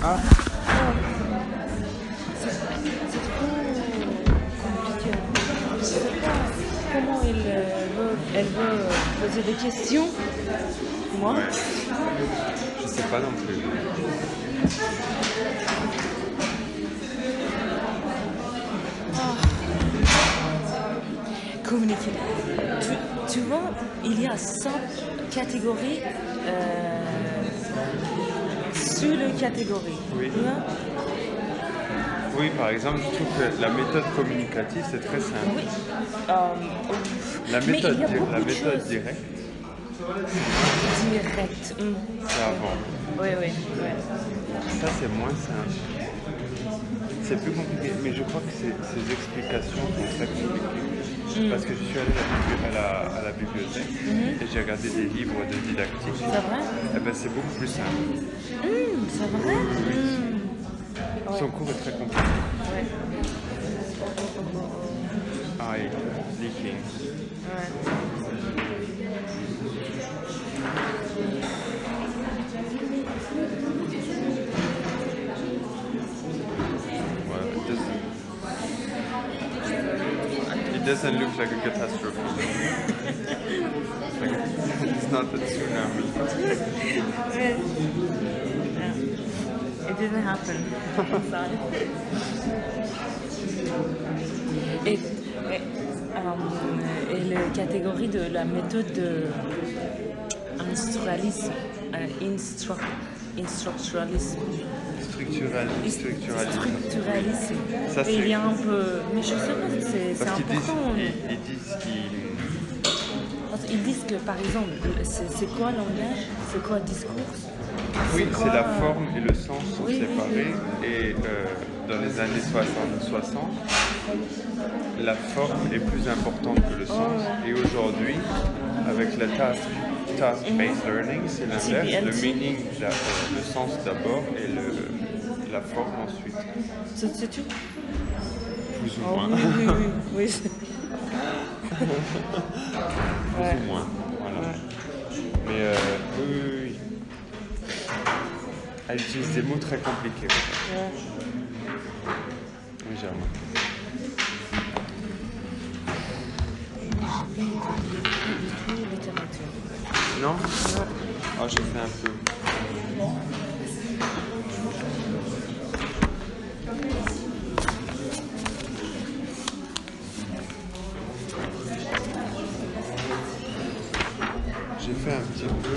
Ah, C'est trop compliqué. Je sais pas comment elle veut poser des questions. Moi, ouais. Je sais pas non plus. communiquer. Tu vois, il y a 5 catégories sous les catégories. Oui. Tu vois? Oui, par exemple, je trouve que la méthode communicative, c'est très simple. Oui. La Mais méthode, il y a beaucoup la de méthode choses directe, directes. c'est avant. Oui, oui, oui. Ça, c'est moins simple. C'est plus compliqué, mais je crois que ces explications sont très compliquées. Parce que je suis allé à la bibliothèque et j'ai regardé des livres de didactique. C'est vrai? Et ben, c'est beaucoup plus simple. C'est vrai? Son cours est très compliqué. Ouais. Eye leaking. Ouais. Well, it doesn't look like a catastrophe. It's not a tsunami. Yeah. It didn't happen. Sorry. Et la catégorie de la méthode de instructuralisme, instructuralisme. Structuralisme. Ça, Et il y c'est... a un peu, mais je sais pas, c'est Parce qu'ils important. Ils disent que, par exemple, c'est quoi langage? C'est quoi discours? Oui, quoi, c'est la forme et le sens sont oui, séparés. oui. Et dans les années 60, la forme est plus importante que le sens. Et aujourd'hui, avec la task-based learning, c'est l'inverse. Le meaning, le sens d'abord et la forme ensuite. C'est tout? Plus ou Oh, moins. oui. Plus ou moins, voilà. Ouais. Mais oui. Elle utilise des mots très compliqués. Ouais. Oui, j'ai remarqué. Littérature. Non? Oh, j'ai fait un peu. J'ai fait un petit peu.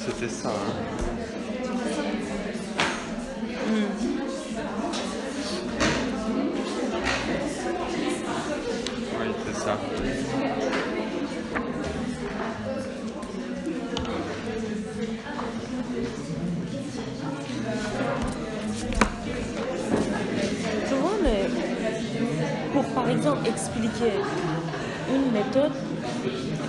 C'était ça, hein. Oui, c'est ça. Tu vois, mais pour par exemple expliquer une méthode,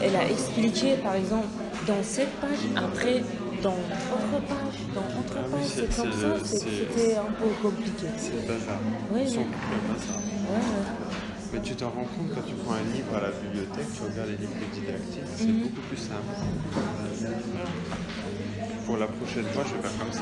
elle a expliqué par exemple dans cette page, après dans autre page, c'est comme ça, c'était un peu compliqué. C'est bazar. Oui, Ils sont oui. complètement bazar. Ouais. Mais tu t'en rends compte quand tu prends un livre à la bibliothèque, tu regardes les livres didactiques, c'est beaucoup plus simple. Pour la prochaine fois, je vais faire comme ça.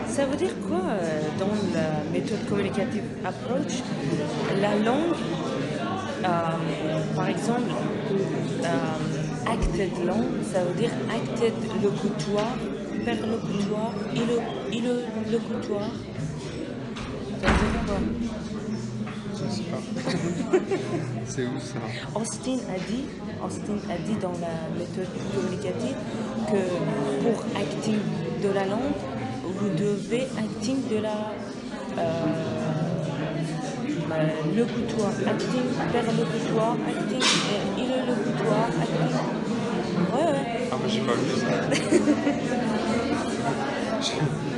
Ça veut dire quoi dans la méthode communicative approach? La langue, par exemple, acted langue, ça veut dire acted locutoire, perlocutoire, locutoire. Ça veut dire quoi? sais pas. C'est où ça? Austin a dit dans la méthode communicative que pour acting de la langue, vous devez acting de la locutoire, acting vers locutoire, acting il le locutoire, acting. Ouais. Ah, mais j'ai pas vu ça.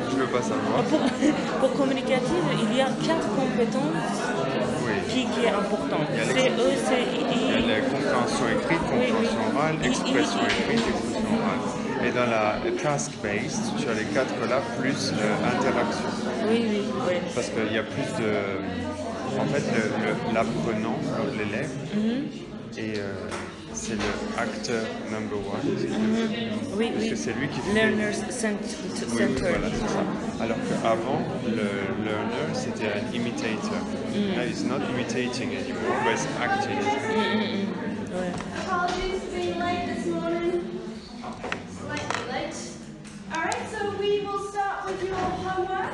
Je veux pas savoir. Pour communicative, il y a 4 compétences qui est important. Il y a C'est eux, c'est Il y a la compréhension écrite, compréhension orale, expression écrite, expression orale. Et dans la task-based, tu as les 4 là, plus interaction. Oui. Parce qu'il y a plus de... En fait, l'apprenant, l'élève, et c'est le acteur number one. Oui. Parce que c'est lui qui fait... Learners Center. Oui, voilà, c'est ça. Alors qu'avant, le learner, c'était un imitator. Now he's not imitating anymore, but he's acting. Apologies for being late this morning. Slightly late. Alright, so we will start with your homework.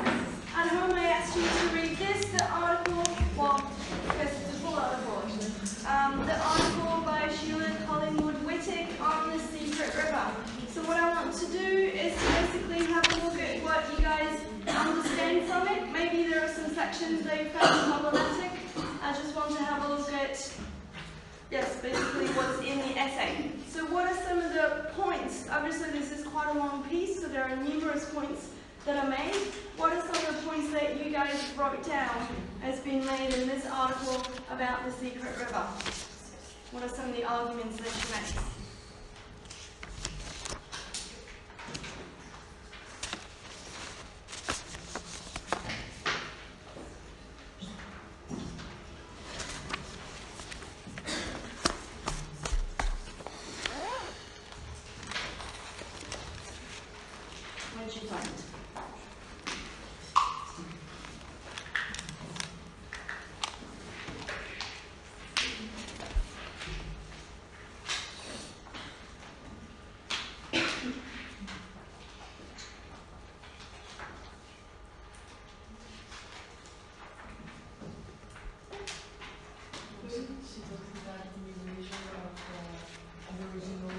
At home I asked you to read this, the article, well, yes, it's a full article actually. The article by Sheila Collingwood-Whittick on the Secret River. So what I want to do is to basically have a look at what you guys understand from it. Maybe there are some sections that you found problematic. I just want to have a look at, yes, basically what's in the essay. So what are some of the points? Obviously this is quite a long piece, so there are numerous points that are made. What are some of the points that you guys wrote down as being made in this article about the Secret River? What are some of the arguments that she makes? What did you find? She talks about the erasure of Aboriginal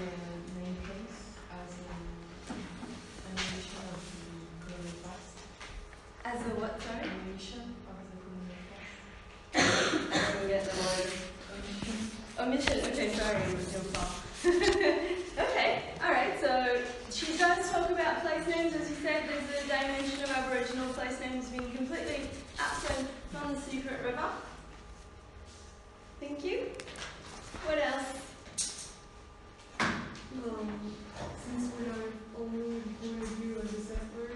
name place as an erasure of the colonial past. As a what, sorry? Erasure of the colonial past. I didn't get the word. Omission. Okay, sorry, it was your fault. Okay, alright, so she does talk about place names. As you said, there's a dimension of Aboriginal place names being completely absent from the Secret River. Thank you. What else? Since we are only point of view as a settler,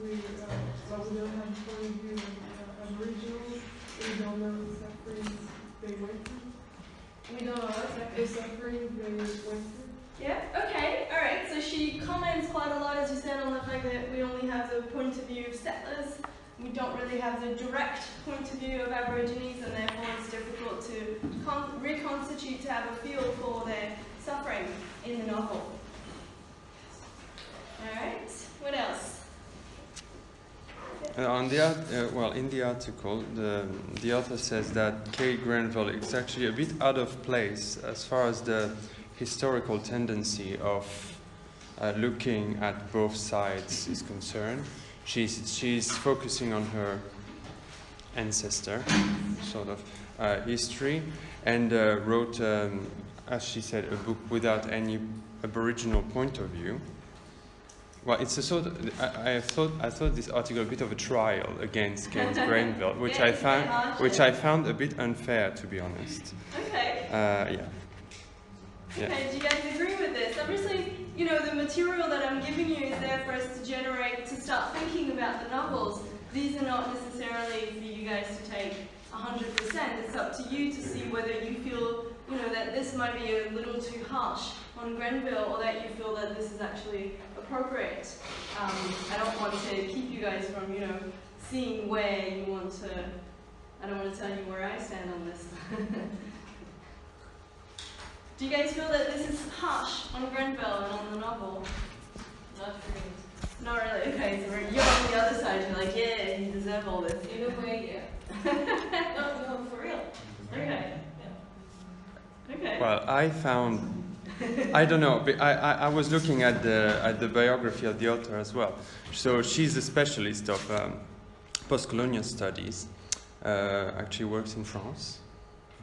we don't have point of view of Aboriginals. We don't know the sufferings they went through. We don't know what's The sufferings they went through. Yeah, okay, alright. So she comments quite a lot, as you said, on the fact that we only have the point of view of settlers. We don't really have the direct point of view of Aborigines, and therefore it's difficult to reconstitute, to have a feel for their suffering in the novel. Alright, what else? In the article, the author says that Kay Granville is actually a bit out of place as far as the historical tendency of looking at both sides is concerned. She's focusing on her ancestor, sort of history, and wrote, as she said, a book without any Aboriginal point of view. Well, it's a sort of, I thought this article a bit of a trial against Kate Granville, which I found a bit unfair, to be honest. Okay. Yeah. Okay, do you guys agree with this? Obviously, you know, the material that I'm giving you is there for us to generate, to start thinking about the novels. These are not necessarily for you guys to take 100%. It's up to you to see whether you feel, you know, that this might be a little too harsh on Grenville, or that you feel that this is actually appropriate. I don't want to keep you guys from, you know, seeing where you want to, I don't want to tell you where I stand on this. Do you guys feel that this is harsh on Grenville and on the novel? Not really. Not really. Okay, so you're on the other side. You're like, yeah, you deserve all this. In a way, yeah. No, for real. Okay. Well, I found, I don't know, but I was looking at the biography of the author as well. So she's a specialist of post-colonial studies. Actually works in France.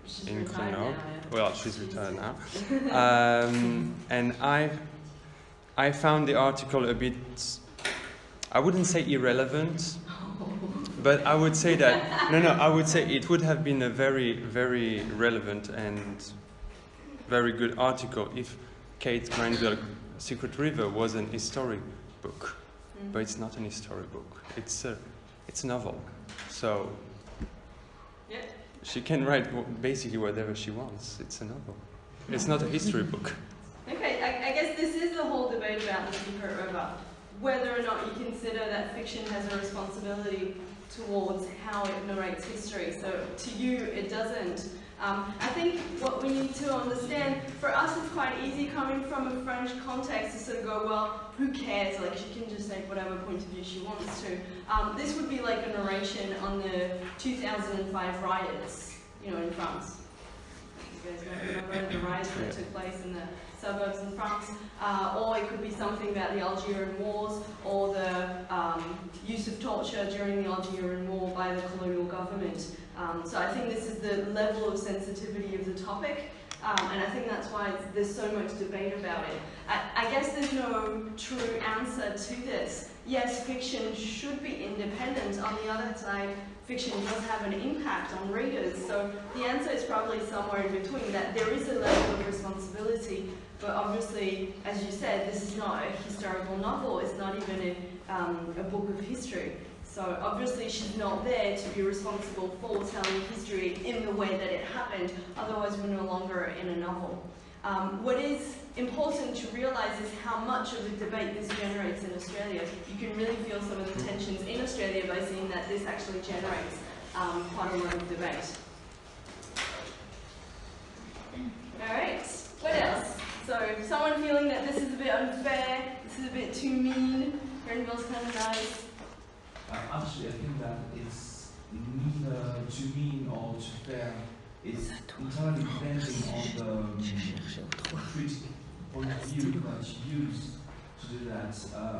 She's In retired Grenoble. now, yeah. Well, she's retired now. And I found the article a bit, I wouldn't say irrelevant, but I would say that, I would say it would have been a very, very relevant and very good article if Kate Granville Secret River was an historic book. But it's not an historic book. It's a novel. So Yeah. she can write basically whatever she wants. It's a novel. It's not a history book. Okay, I guess this is the whole debate about the Secret River. Whether or not you consider that fiction has a responsibility towards how it narrates history. So to you, it doesn't. I think what we need to understand, for us it's quite easy coming from a French context to sort of go, well, who cares? Like, she can just take whatever point of view she wants to. This would be like a narration on the 2005 riots, in France. You guys don't remember the riots that took place in the suburbs in France? Or it could be something about the Algerian Wars, or the use of torture during the Algerian War by the colonial government. So I think this is the level of sensitivity of the topic, and I think that's why there's so much debate about it. I guess there's no true answer to this. Yes, fiction should be independent. On the other side, fiction does have an impact on readers. So the answer is probably somewhere in between, that there is a level of responsibility, but obviously, as you said, this is not a historical novel. It's not even a book of history. So obviously she's not there to be responsible for telling history in the way that it happened, otherwise we're no longer in a novel. What is important to realise is how much of a debate this generates in Australia. You can really feel some of the tensions in Australia by seeing that this actually generates quite a lot of debate. Alright, what else? So someone feeling that this is a bit unfair, this is a bit too mean, Grenville's kind of nice. Actually, I think that it's neither too mean or too fair. It's entirely depending on the critical point of view that you use to do that.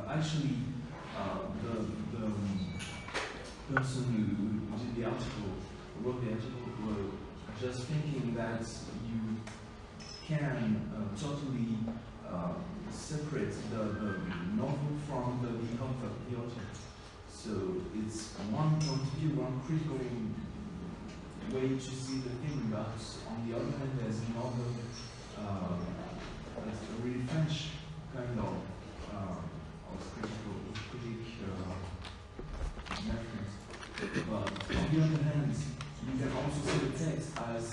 Actually, the person who did the article, who wrote the article, were just thinking that you can totally separate the novel from the author. So it's one point of view, one critical way to see the thing, but on the other hand, there's another, that's a really French kind of critic reference. But on the other hand, you can also see the text as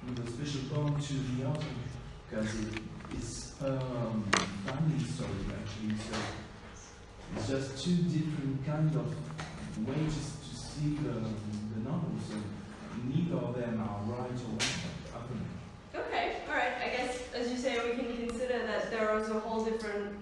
with a special bond to the author, because it's family story actually. So it's just two different kind of ways to see the novels, and neither of them are right or wrong. Okay, alright, I guess as you say, we can consider that there is a whole different,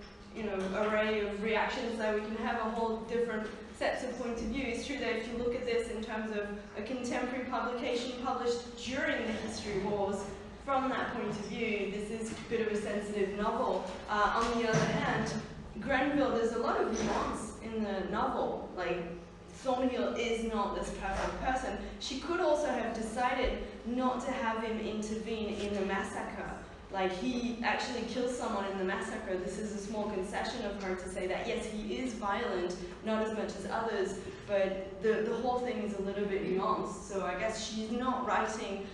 array of reactions, that we can have a whole different sets of point of view. It's true that if you look at this in terms of a contemporary publication published during the history wars, from that point of view, this is a bit of a sensitive novel. On the other hand, Grenville, there's a lot of nuance in the novel. Like, Thornhill is not this perfect person. She could also have decided not to have him intervene in the massacre. Like, he actually kills someone in the massacre. This is a small concession of her to say that, yes, he is violent, not as much as others, but the whole thing is a little bit nuanced. So I guess she's not writing,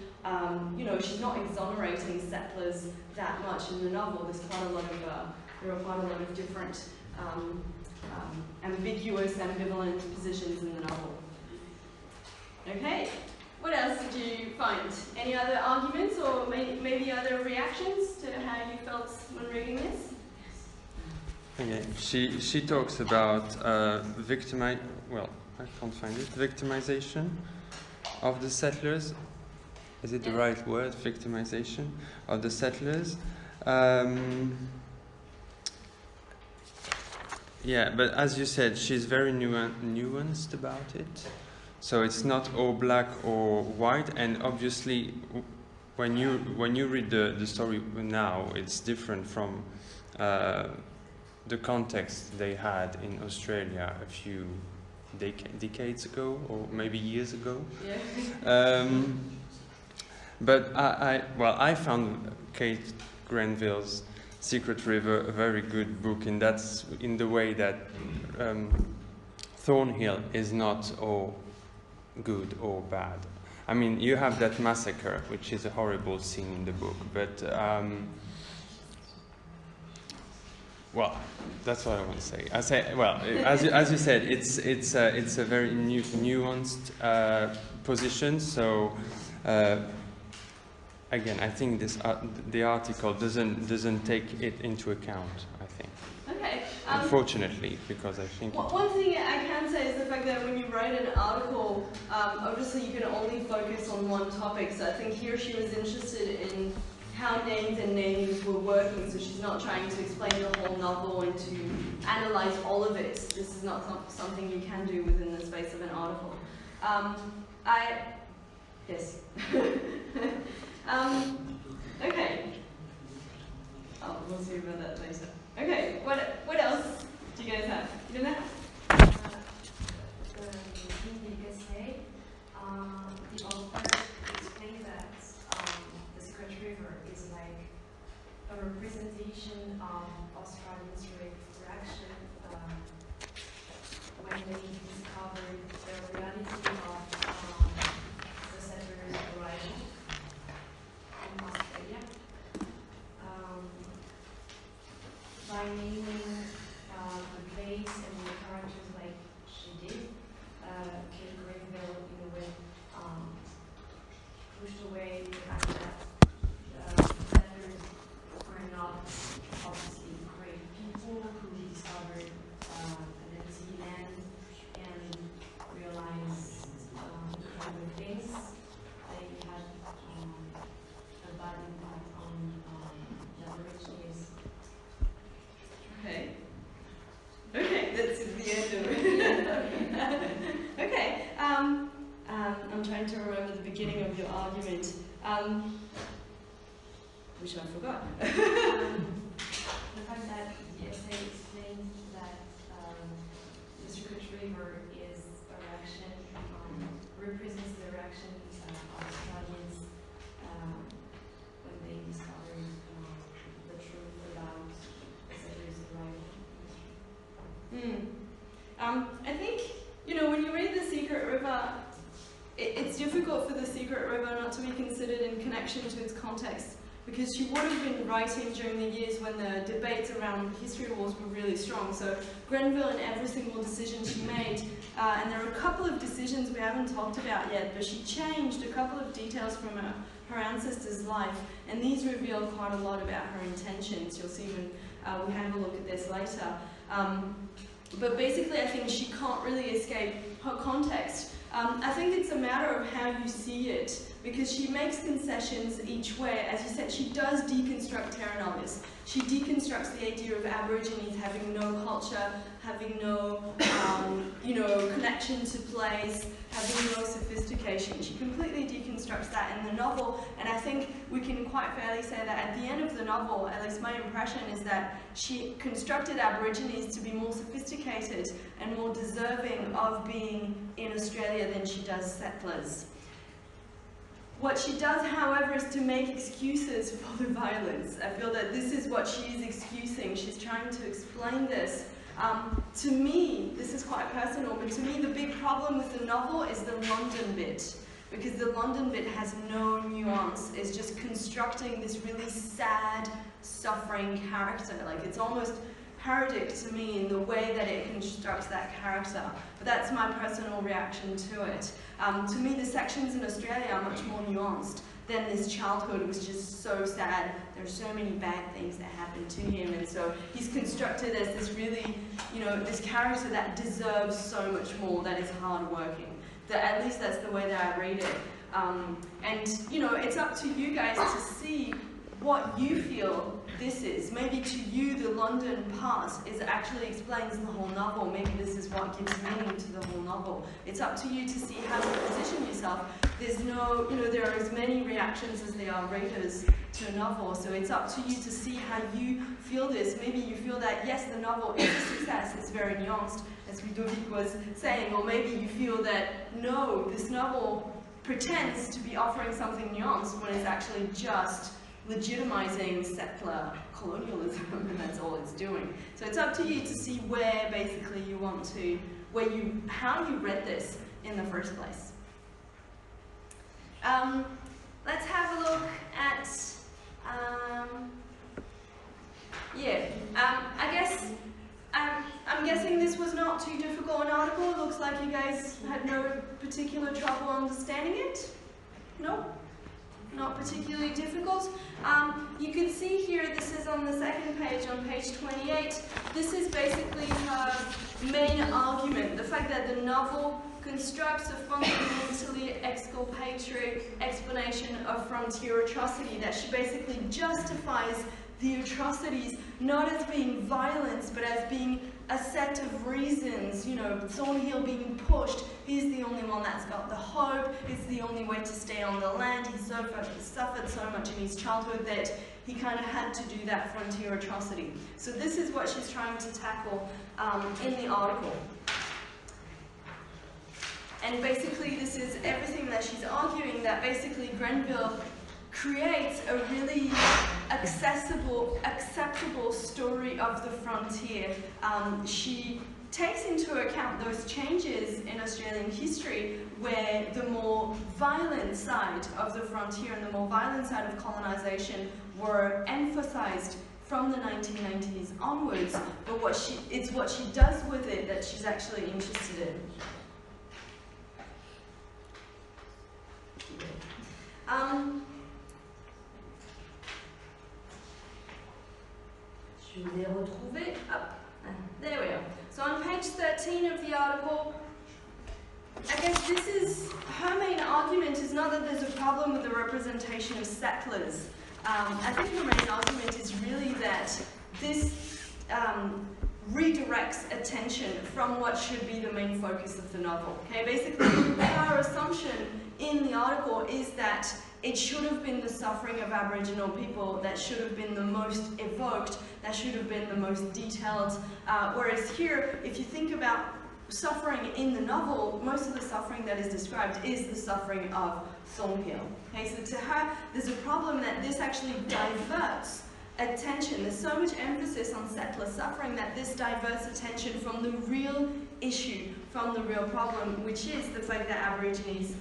she's not exonerating settlers that much in the novel. There's quite a lot of, there are quite a lot of different ambiguous, ambivalent positions in the novel. Okay, what else did you find? Any other arguments or maybe other reactions to how you felt when reading this? Okay, she talks about well, I can't find it, victimization of the settlers. Is it the right word, victimization of the settlers? Yeah, but as you said, she's very nuanced about it. So it's not all black or white, and obviously when you read the story now, it's different from the context they had in Australia a few decades ago, or maybe years ago. Yeah. But I found Kate Grenville's Secret River a very good book, and that's in the way that Thornhill is not all good or bad. I mean, you have that massacre, which is a horrible scene in the book, but well, that's what I want to say. I say, well, as you said, it's a very nuanced position. So again, I think the article doesn't take it into account. I think. Okay. Unfortunately, because I think. One thing I can say is the fact that when you write an article, obviously you can only focus on one topic. So I think here she was interested in how names and namings were working, so she's not trying to explain the whole novel and to analyze all of it. This is not something you can do within the space of an article. Yes. Okay. Oh, we'll see about that later. Okay, what else do you guys have? You know that? In the essay, the author explained that the Secret River is like a representation of Australians' reaction when they discovered the reality of the settlers' arrival in Australia. By naming the place and the characters like she did, Kate Grenville in a way pushed away the fact that settlers were not obviously great people who discovered an empty land and realized incredible things. They had a bad impact on the Aborigines. Okay. Okay, that's the end of it. Okay. I'm trying to remember the beginning of your argument, which I forgot. The fact that the essay explains that the Secret River is a reaction, represents the reaction of Australians when they discovered the truth about the settlers' arrival. I think, when you read The Secret River, it's difficult for The Secret River not to be considered in connection to its context, because she would have been writing during the years when the debates around history wars were really strong. So Grenville, in every single decision she made, and there are a couple of decisions we haven't talked about yet, but she changed a couple of details from her ancestor's life, and these reveal quite a lot about her intentions. You'll see when we have a look at this later. But basically, I think she can't really escape her context. I think it's a matter of how you see it, because she makes concessions each way. As you said, she does deconstruct terra nullius. She deconstructs the idea of Aborigines having no culture, having no, connection to place, having no sophistication. She completely deconstructs that in the novel, and I think we can quite fairly say that at the end of the novel, at least my impression is that she constructed Aborigines to be more sophisticated and more deserving of being in Australia than she does settlers. What she does, however, is to make excuses for the violence. I feel that this is what she is excusing. She's trying to explain this. To me, this is quite personal, but to me the big problem with the novel is the London bit. Because the London bit has no nuance. It's just constructing this really sad, suffering character. Like, it's almost parodic to me in the way that it constructs that character. But that's my personal reaction to it. To me, the sections in Australia are much more nuanced than this childhood was just so sad. There's so many bad things that happened to him, and so he's constructed as this really, this character that deserves so much more, that is hardworking. At least that's the way that I read it. And, it's up to you guys to see what you feel this is. Maybe to you the London part actually explains the whole novel. Maybe this is what gives meaning to the whole novel. It's up to you to see how to position yourself. There's no, there are as many reactions as there are readers to a novel, so it's up to you to see how you feel this. Maybe you feel that, yes, the novel is a success, it's very nuanced, as Ludovic was saying, or maybe you feel that, no, this novel pretends to be offering something nuanced when it's actually just legitimizing settler colonialism, and that's all it's doing. So it's up to you to see where basically you want to, how you read this in the first place. Let's have a look at, I guess, I'm guessing this was not too difficult an article. It looks like you guys had no particular trouble understanding it. No? Not particularly difficult. You can see here, this is on the second page, on page 28. This is basically her main argument, the fact that the novel constructs a fundamentally exculpatory explanation of frontier atrocity, that she basically justifies the atrocities not as being violence, but as being a set of reasons. Thornhill being pushed, he's the only one that's got the hope, it's the only way to stay on the land. He suffered so much in his childhood that he kind of had to do that frontier atrocity. So this is what she's trying to tackle in the article. And basically this is everything that she's arguing, that basically Grenville creates a really acceptable story of the frontier. She takes into account those changes in Australian history where the more violent side of the frontier and the more violent side of colonisation were emphasised from the 1990s onwards, but it's what she does with it that she's actually interested in. Je vous ai retrouvé. There we are. So on page 13 of the article, I guess this is, her main argument is not that there's a problem with the representation of settlers. I think her main argument is really that this redirects attention from what should be the main focus of the novel. Okay, basically her assumption in the article is that it should have been the suffering of Aboriginal people that should have been the most evoked, that should have been the most detailed, whereas here, if you think about suffering in the novel, most of the suffering that is described is the suffering of Thornhill. Okay, so to her, there's a problem that this actually diverts attention. There's so much emphasis on settler suffering that this diverts attention from the real issue, from the real problem, which is the fact that Aborigines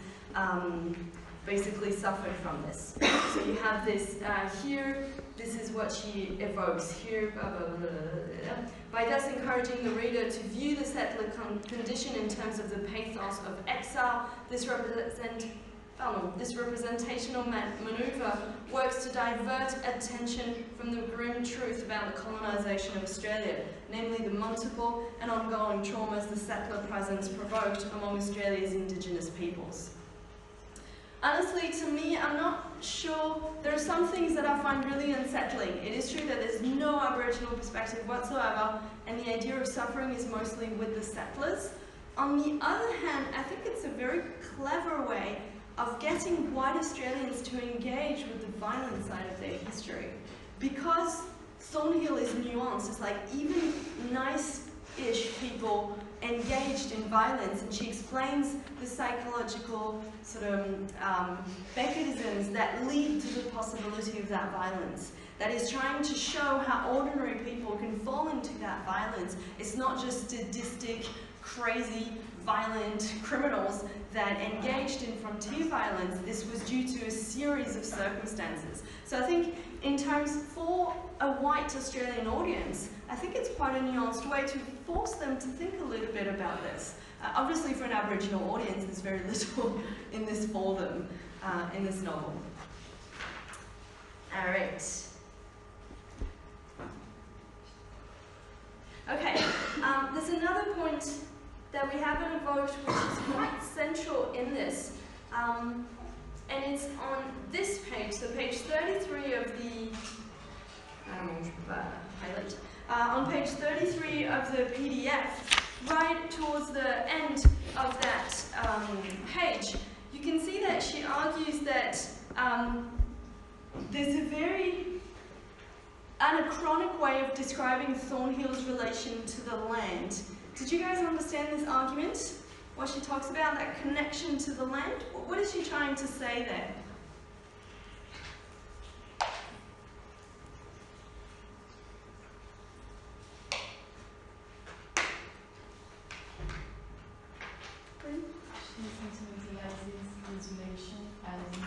basically suffered from this. So you have this here, this is what she evokes here, blah, blah, blah, blah, blah. By thus encouraging the reader to view the settler condition in terms of the pathos of exile, this representational maneuver works to divert attention from the grim truth about the colonisation of Australia, namely the multiple and ongoing traumas the settler presence provoked among Australia's Indigenous peoples. Honestly, to me, I'm not sure. There are some things that I find really unsettling. It is true that there's no Aboriginal perspective whatsoever, and the idea of suffering is mostly with the settlers. On the other hand, I think it's a very clever way of getting white Australians to engage with the violent side of their history. Because Thornhill is nuanced, it's like even nice-ish people engaged in violence, and she explains the psychological sort of mechanisms that lead to the possibility of that violence. That is trying to show how ordinary people can fall into that violence. It's not just sadistic, crazy, violent criminals that engaged in frontier violence. This was due to a series of circumstances. So I think in terms for a white Australian audience, I think it's quite a nuanced way to force them to think a little bit about this. Obviously for an Aboriginal audience, there's very little in this for them, in this novel. All right. Okay, there's another point that we haven't evoked, which is quite central in this, and it's on this page, so page 33 of the je peux pas highlight. On page 33 of the PDF, right towards the end of that page, you can see that she argues that there's a very anachronic way of describing Thornhill's relation to the land. Did you guys understand this argument? What she talks about, that connection to the land? What is she trying to say there? She sentimentalizes this relation as if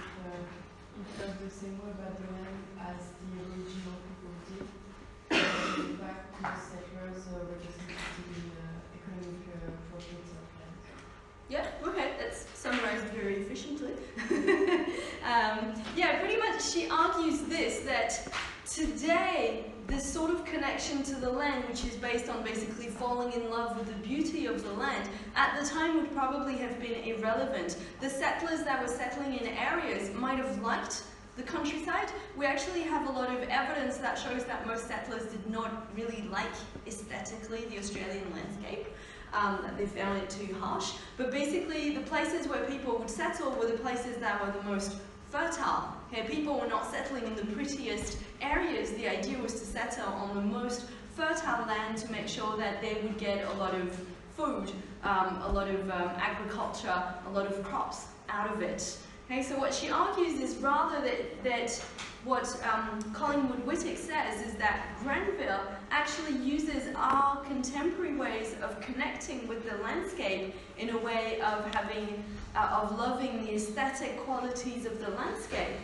it felt the same way about the land as the original people did. In fact, the settlers represented the economic property of land. Yeah, okay, that's summarized very efficiently. Yeah, pretty much she argues this, that today this sort of connection to the land, which is based on basically falling in love with the beauty of the land, at the time would probably have been irrelevant. The settlers that were settling in areas might have liked the countryside. We actually have a lot of evidence that shows that most settlers did not really like aesthetically the Australian landscape. That they found it too harsh. But basically the places where people would settle were the places that were the most fertile. Okay, people were not settling in the prettiest areas. The idea was to settle on the most fertile land to make sure that they would get a lot of food, a lot of agriculture, a lot of crops out of it. Okay, so what she argues is rather that what Collingwood Whittick says is that Grenville actually uses our contemporary ways of connecting with the landscape in a way of having, of loving the aesthetic qualities of the landscape,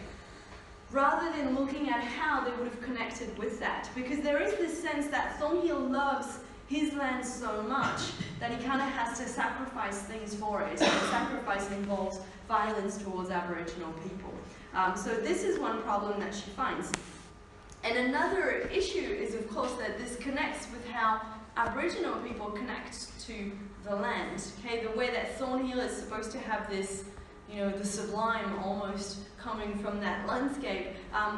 rather than looking at how they would have connected with that. Because there is this sense that Thornhill loves his land so much that he kind of has to sacrifice things for it. And sacrifice involves violence towards Aboriginal people. So this is one problem that she finds. And another issue is, of course, that this connects with how Aboriginal people connect to the land. Okay, the way that Thornhill is supposed to have this, you know, the sublime almost coming from that landscape.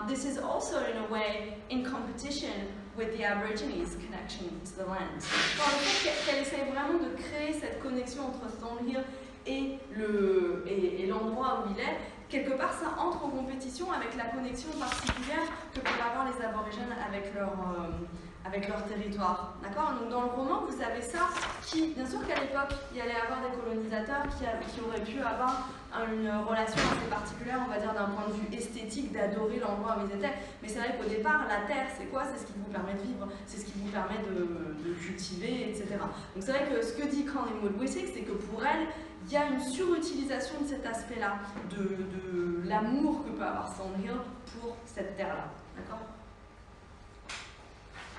This is also, in a way, in competition with the Aborigines' connection to the land. Alors, le fait qu'elle essaie vraiment de créer cette connexion entre Thornhill et l'endroit où il est, quelque part ça entre en compétition avec la connexion particulière que peuvent avoir les aborigènes avec leur territoire. D'accord? Donc dans le roman, vous avez ça qui, bien sûr qu'à l'époque, il y allait avoir des colonisateurs qui auraient pu avoir une relation assez particulière, on va dire d'un point de vue esthétique, d'adorer l'endroit où ils étaient. Mais c'est vrai qu'au départ, la terre, c'est quoi? C'est ce qui vous permet de vivre, c'est ce qui vous permet de cultiver, etc. Donc c'est vrai que ce que dit Collingwood Whittick, c'est que pour elle, il y a une surutilisation de cet aspect-là, de l'amour que peut avoir Thornhill pour cette terre-là. D'accord?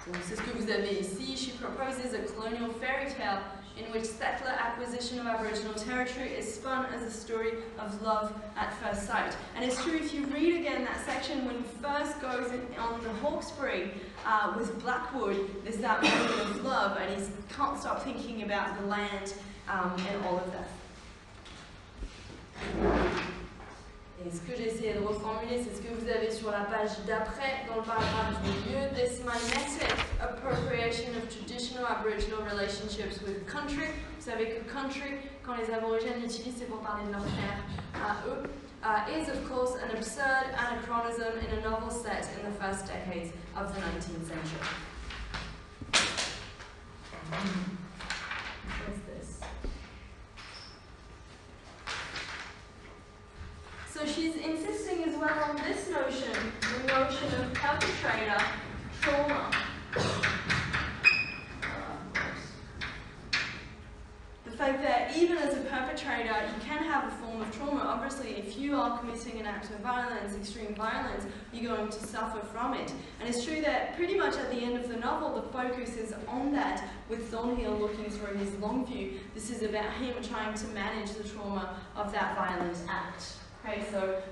Donc c'est ce que vous avez ici. She proposes a colonial fairy tale in which settler acquisition of Aboriginal territory is spun as a story of love at first sight. And it's true, if you read again that section when he first goes on the Hawkesbury with Blackwood, there's that moment of love and he can't stop thinking about the land and all of that. Et ce que j'ai essayé de reformuler, c'est ce que vous avez sur la page d'après, dans le paragraphe du milieu. This mimetic appropriation of traditional Aboriginal relationships with country. Vous savez que country, quand les aborigènes l'utilisent, c'est pour parler de leur terre à eux. Is of course an absurd anachronism in a novel set in the first decades of the 19th century. What's this? So she's insisting as well on this notion, the notion of perpetrator trauma. The fact that even as a perpetrator, you can have a form of trauma. Obviously, if you are committing an act of violence, extreme violence, you're going to suffer from it. And it's true that pretty much at the end of the novel, the focus is on that, with Thornhill looking through his long view. This is about him trying to manage the trauma of that violent act. Okay, so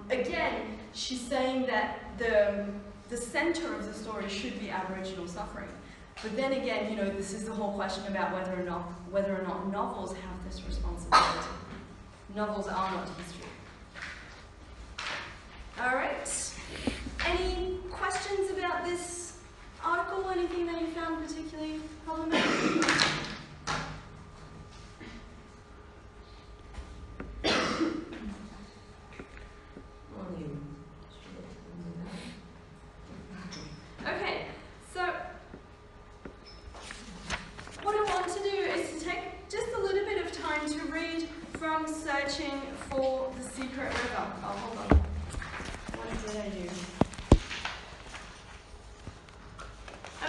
again, she's saying that the center of the story should be Aboriginal suffering. But then again, you know, this is the whole question about whether or not novels have this responsibility. Novels are not history. All right. Any questions about this article, anything that you found particularly problematic? Okay, so what I want to do is to take just a little bit of time to read from Searching for the Secret River. Oh, hold on. What did I do?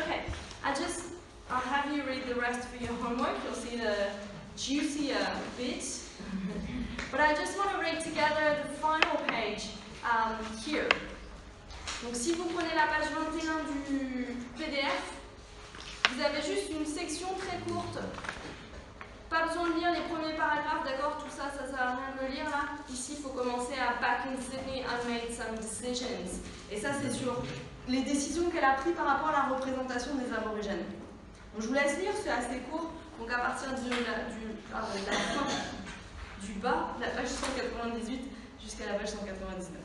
Okay, I'll have you read the rest for your homework. You'll see the juicier bit. But I just want to read together the final page here. Donc si vous prenez la page 21 du PDF, vous avez juste une section très courte. Pas besoin de lire les premiers paragraphes, d'accord? Tout ça, ça sert à rien de le lire là. Ici, il faut commencer à Back in Sydney, I made some decisions. Et ça, c'est sur les décisions qu'elle a prises par rapport à la représentation des aborigènes. Donc, je vous laisse lire, c'est assez court. Donc à partir de la fin du bas, la page 198 jusqu'à la page 199.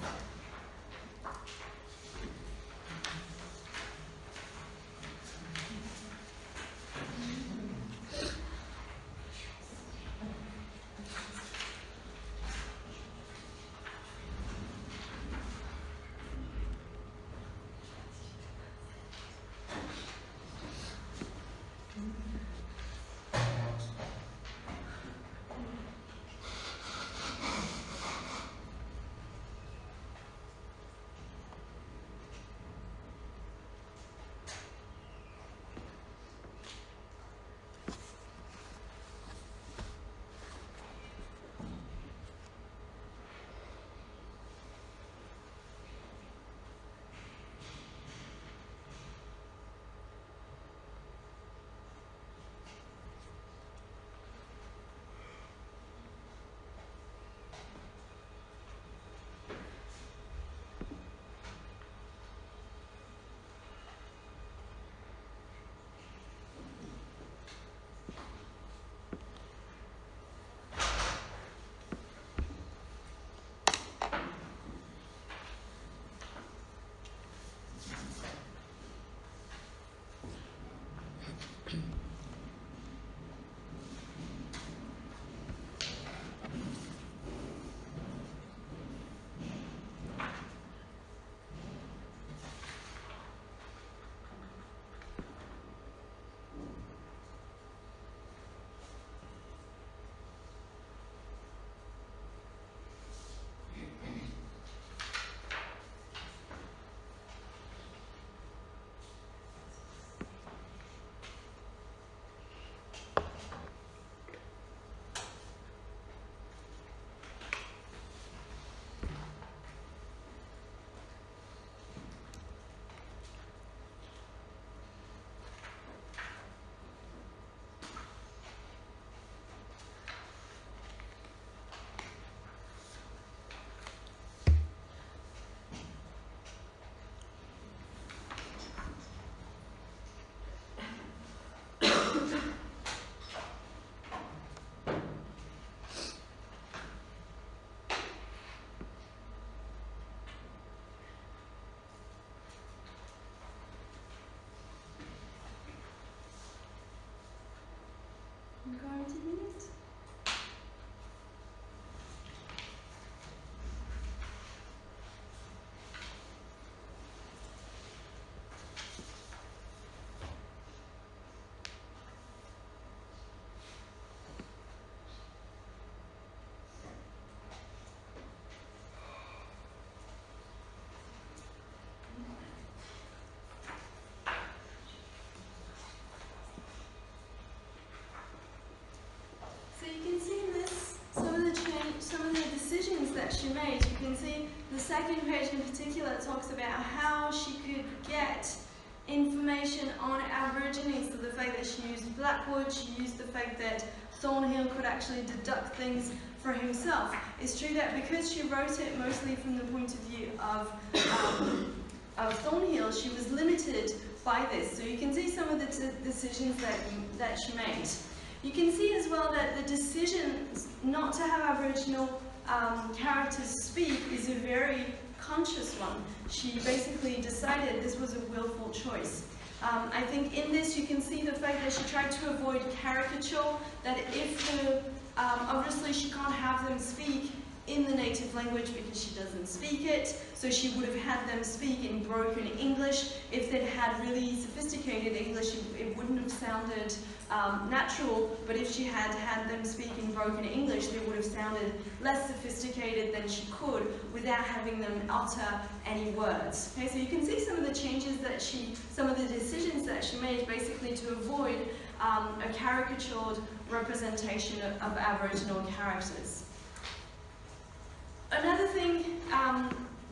I'm going to read it. That she made. You can see the second page in particular talks about how she could get information on Aborigines. So the fact that she used Blackwood, she used the fact that Thornhill could actually deduct things for himself. It's true that because she wrote it mostly from the point of view of Thornhill, she was limited by this. So you can see some of the decisions that she made. You can see as well that the decision not to have Aboriginal characters speak is a very conscious one. She basically decided this was a willful choice. I think in this you can see the fact that she tried to avoid caricature, that if the, obviously she can't have them speak in the native language because she doesn't speak it, so she would have had them speak in broken English. If they'd had really sophisticated English, it wouldn't have sounded natural, but if she had had them speak in broken English, they would have sounded less sophisticated than she could without having them utter any words. Okay, so you can see some of the changes that some of the decisions that she made basically to avoid a caricatured representation of Aboriginal characters. Another thing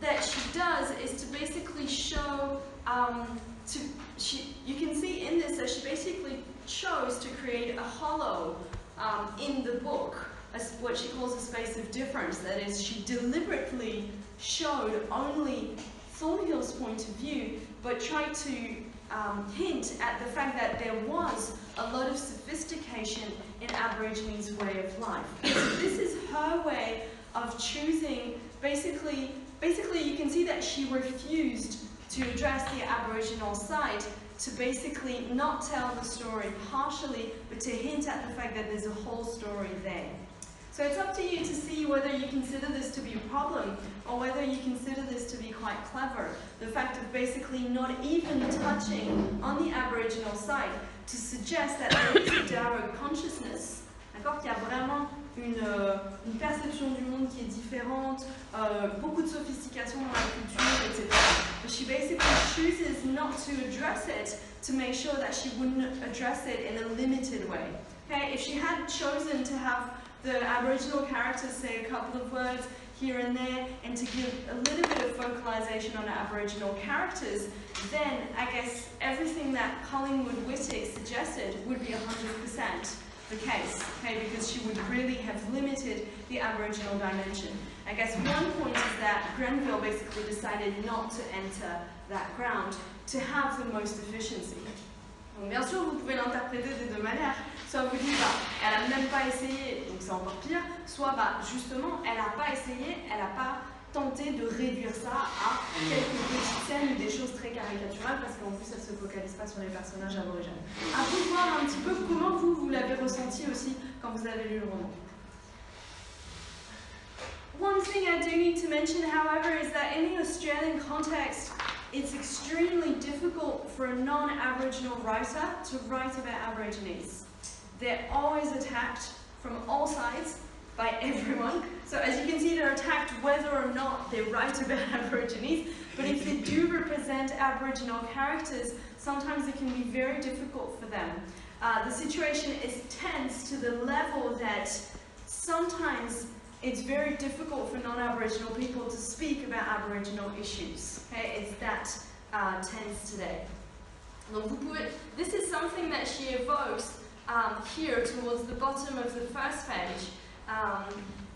that she does is to basically show, you can see in this that she basically chose to create a hollow in the book, what she calls a space of difference. That is, she deliberately showed only Thornhill's point of view, but tried to hint at the fact that there was a lot of sophistication in Aborigines' way of life. This is her way of choosing, basically you can see that she refused to address the Aboriginal side, to basically not tell the story partially, but to hint at the fact that there's a whole story there. So it's up to you to see whether you consider this to be a problem, or whether you consider this to be quite clever. The fact of basically not even touching on the Aboriginal side, to suggest that there is a Darug consciousness, d'accord, qu'il y a vraiment une perception du monde qui est différente, beaucoup de sophistication dans la culture, etc. But she basically chooses not to address it to make sure that she wouldn't address it in a limited way. Okay? If she had chosen to have the Aboriginal characters say a couple of words here and there, and to give a little bit of focalization on Aboriginal characters, then I guess everything that Collingwood Wittig suggested would be 100% the case, okay, because she would really have limited the Aboriginal dimension. I guess one point is that Grenville basically decided not to enter that ground to have the most efficiency. Donc bien sûr, vous pouvez l'interpréter des deux manières. Soit vous dites, bah, elle n'a même pas essayé, donc c'est encore pire, soit bah, justement, elle n'a pas essayé, elle n'a pas tenté de réduire ça à quelques petites scènes ou des choses très caricaturales, parce qu'en plus elle ne se focalise pas sur les personnages aborigènes. À vous de voir un petit peu comment vous l'avez ressenti aussi quand vous avez lu le roman. One thing I do need to mention, however, is that in the Australian context, it's extremely difficult for a non-Aboriginal writer to write about Aborigines. They're always attacked from all sides by everyone. So as you can see, they're attacked whether or not they write about Aborigines, but if they do represent Aboriginal characters, sometimes it can be very difficult for them. The situation is tense to the level that sometimes it's very difficult for non-Aboriginal people to speak about Aboriginal issues. Okay? It's that tense today. This is something that she evokes here towards the bottom of the first page.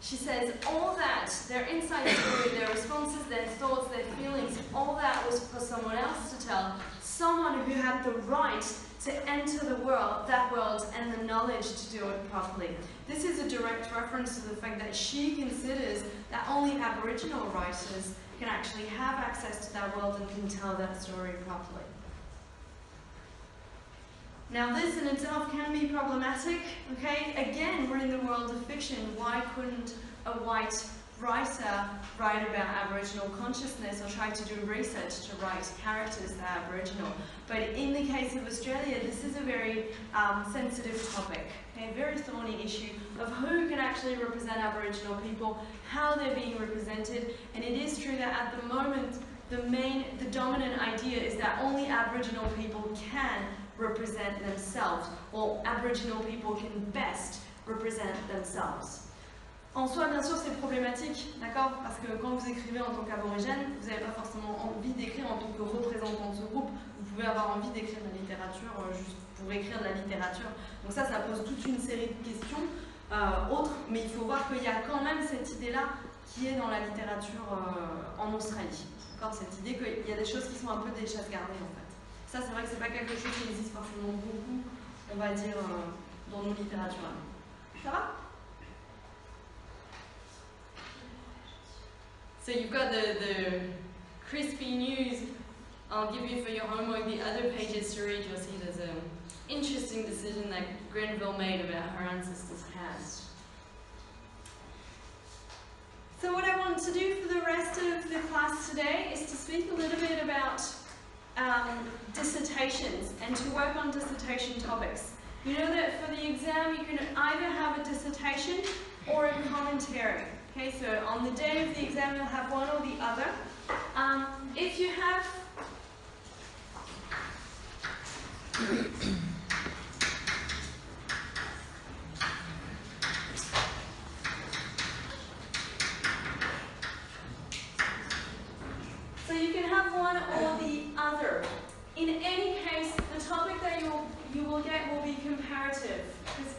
She says, all that, their inside story, their responses, their thoughts, their feelings, all that was for someone else to tell. Someone who had the right to enter that world, and the knowledge to do it properly. This is a direct reference to the fact that she considers that only Aboriginal writers can actually have access to that world and can tell that story properly. Now this in itself can be problematic, okay? Again, we're in the world of fiction. Why couldn't a white writer write about Aboriginal consciousness or try to do research to write characters that are Aboriginal? But in the case of Australia, this is a very sensitive topic, okay? A very thorny issue of who can actually represent Aboriginal people, how they're being represented, and it is true that at the moment, the dominant idea is that only Aboriginal people can represent themselves, or Aboriginal people can best represent themselves. En soi, bien sûr, c'est problématique, d'accord? Parce que quand vous écrivez en tant qu'aborigène, vous n'avez pas forcément envie d'écrire en tant que représentant de ce groupe. Vous pouvez avoir envie d'écrire de la littérature juste pour écrire de la littérature. Donc ça pose toute une série de questions autres, mais il faut voir qu'il y a quand même cette idée-là qui est dans la littérature en Australie. D'accord? Cette idée qu'il y a des choses qui sont un peu des chasses gardées, en fait. Ça, c'est vrai que c'est pas quelque chose qui existe forcément beaucoup, on va dire, dans nos littératures. Ça va? So you've got the crispy news I'll give you for your homework the other pages to read. You'll see there's an interesting decision that Grenville made about her ancestors' hands. So what I want to do for the rest of the class today is to speak a little bit about dissertations and to work on dissertation topics. You know that for the exam you can either have a dissertation or a commentary. Okay, so on the day of the exam you'll have one or the other. If you have So you can have one or the other. In any case, the topic that you will get will be comparative.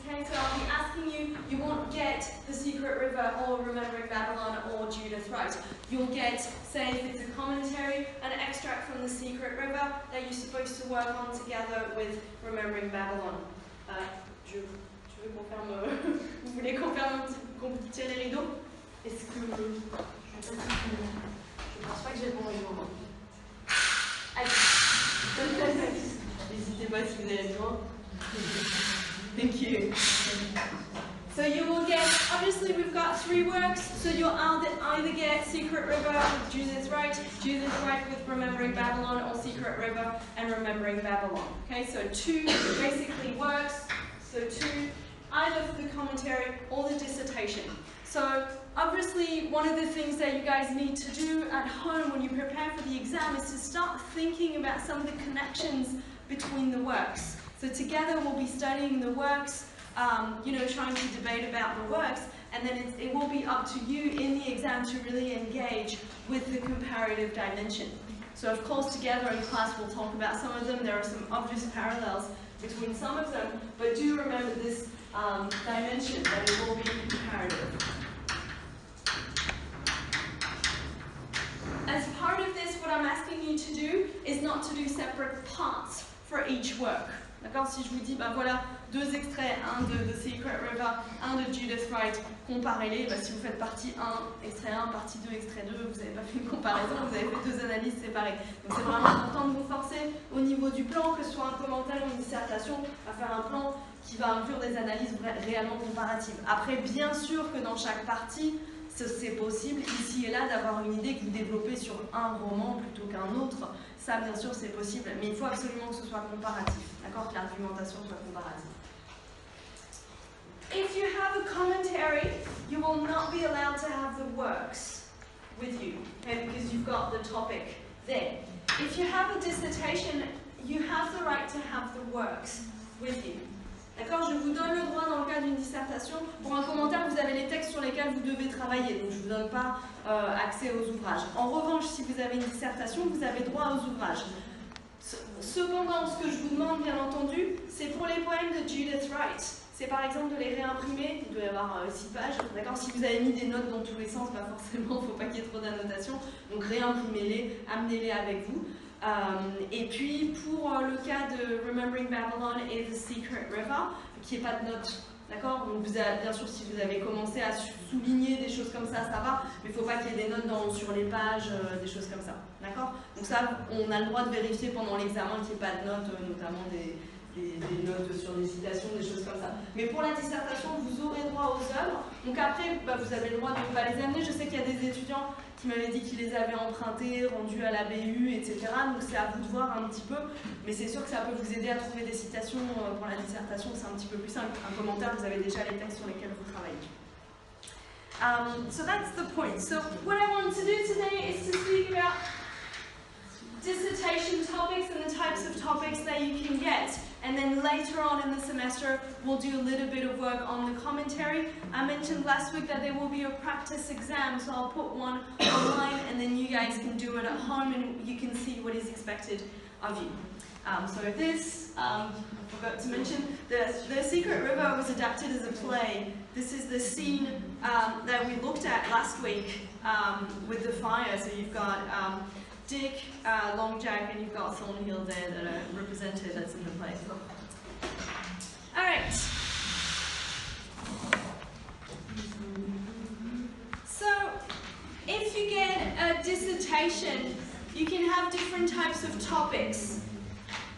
Okay, so I'll be asking you, you won't get The Secret River or Remembering Babylon or Judith Wright. You'll get, say if it's a commentary, an extract from The Secret River that you're supposed to work on together with Remembering Babylon. Je veux qu'on ferme, vous voulez qu'on tire les rideaux? Est-ce que... Je pense pas que j'ai le bon rideau. N'hésitez pas si vous avez besoin. Thank you. So you will get, obviously we've got 3 works, so you'll either get Secret River with Judith Wright with Remembering Babylon, or Secret River and Remembering Babylon. Okay, so 2 basically works, so 2, either for the commentary or the dissertation. So obviously one of the things that you guys need to do at home when you prepare for the exam is to start thinking about some of the connections between the works. So together we'll be studying the works, you know, trying to debate about the works, and then it will be up to you in the exam to really engage with the comparative dimension. So of course together in class we'll talk about some of them. There are some obvious parallels between some of them, but do remember this dimension, that it will be comparative. As part of this, what I'm asking you to do is not to do separate parts for each work. D'accord? Si je vous dis, ben voilà, 2 extraits, un de The Secret River, un de Judith Wright, comparez-les. Ben si vous faites partie 1, extrait 1, partie 2, extrait 2, vous n'avez pas fait une comparaison, vous avez fait 2 analyses séparées. Donc c'est vraiment important de vous forcer au niveau du plan, que ce soit un commentaire ou une dissertation, à faire un plan qui va inclure des analyses réellement comparatives. Après, bien sûr que dans chaque partie, c'est possible ici et là d'avoir une idée que vous développez sur un roman plutôt qu'un autre. Ça, bien sûr, c'est possible, mais il faut absolument que ce soit comparatif, d'accord, que l'argumentation soit comparative. If you have a commentary, you will not be allowed to have the works with you, okay, because you've got the topic there. If you have a dissertation, you have the right to have the works with you. D'accord, je vous donne le droit dans le cas d'une dissertation. Pour un commentaire, vous avez les textes sur lesquels vous devez travailler, donc je ne vous donne pas accès aux ouvrages. En revanche, si vous avez une dissertation, vous avez droit aux ouvrages. Cependant, ce que je vous demande, bien entendu, c'est pour les poèmes de Judith Wright. C'est par exemple de les réimprimer, il doit y avoir 6 pages, d'accord. Si vous avez mis des notes dans tous les sens, bah forcément, il ne faut pas qu'il y ait trop d'annotations, donc réimprimez-les, amenez-les avec vous. Et puis pour le cas de Remembering Babylon et The Secret River, qui n'est pas de notes, d'accord. Donc vous avez, bien sûr, si vous avez commencé à souligner des choses comme ça, ça va, mais il ne faut pas qu'il y ait des notes sur les pages, des choses comme ça, d'accord. Donc ça, on a le droit de vérifier pendant l'examen qu'il n'y ait pas de notes, notamment des notes sur des citations, des choses comme ça. Mais pour la dissertation, vous aurez droit aux œuvres. Donc après, bah, vous avez le droit de ne pas les amener. Je sais qu'il y a des étudiants qui m'avaient dit qu'ils les avaient empruntés, rendus à la BU, etc. Donc c'est à vous de voir un petit peu. Mais c'est sûr que ça peut vous aider à trouver des citations pour la dissertation. C'est un petit peu plus simple. Un commentaire, vous avez déjà les textes sur lesquels vous travaillez. So that's the point. So what I want to do today is to speak about dissertation topics and the types of topics that you can get. And then later on in the semester, we'll do a little bit of work on the commentary. I mentioned last week that there will be a practice exam, so I'll put one online and then you guys can do it at home and you can see what is expected of you. So this, I forgot to mention, the Secret River was adapted as a play. This is the scene that we looked at last week with the fire. So you've got Dick, Long Jack, and you've got Thornhill there that are represented that's in the play. Alright. So, if you get a dissertation, you can have different types of topics.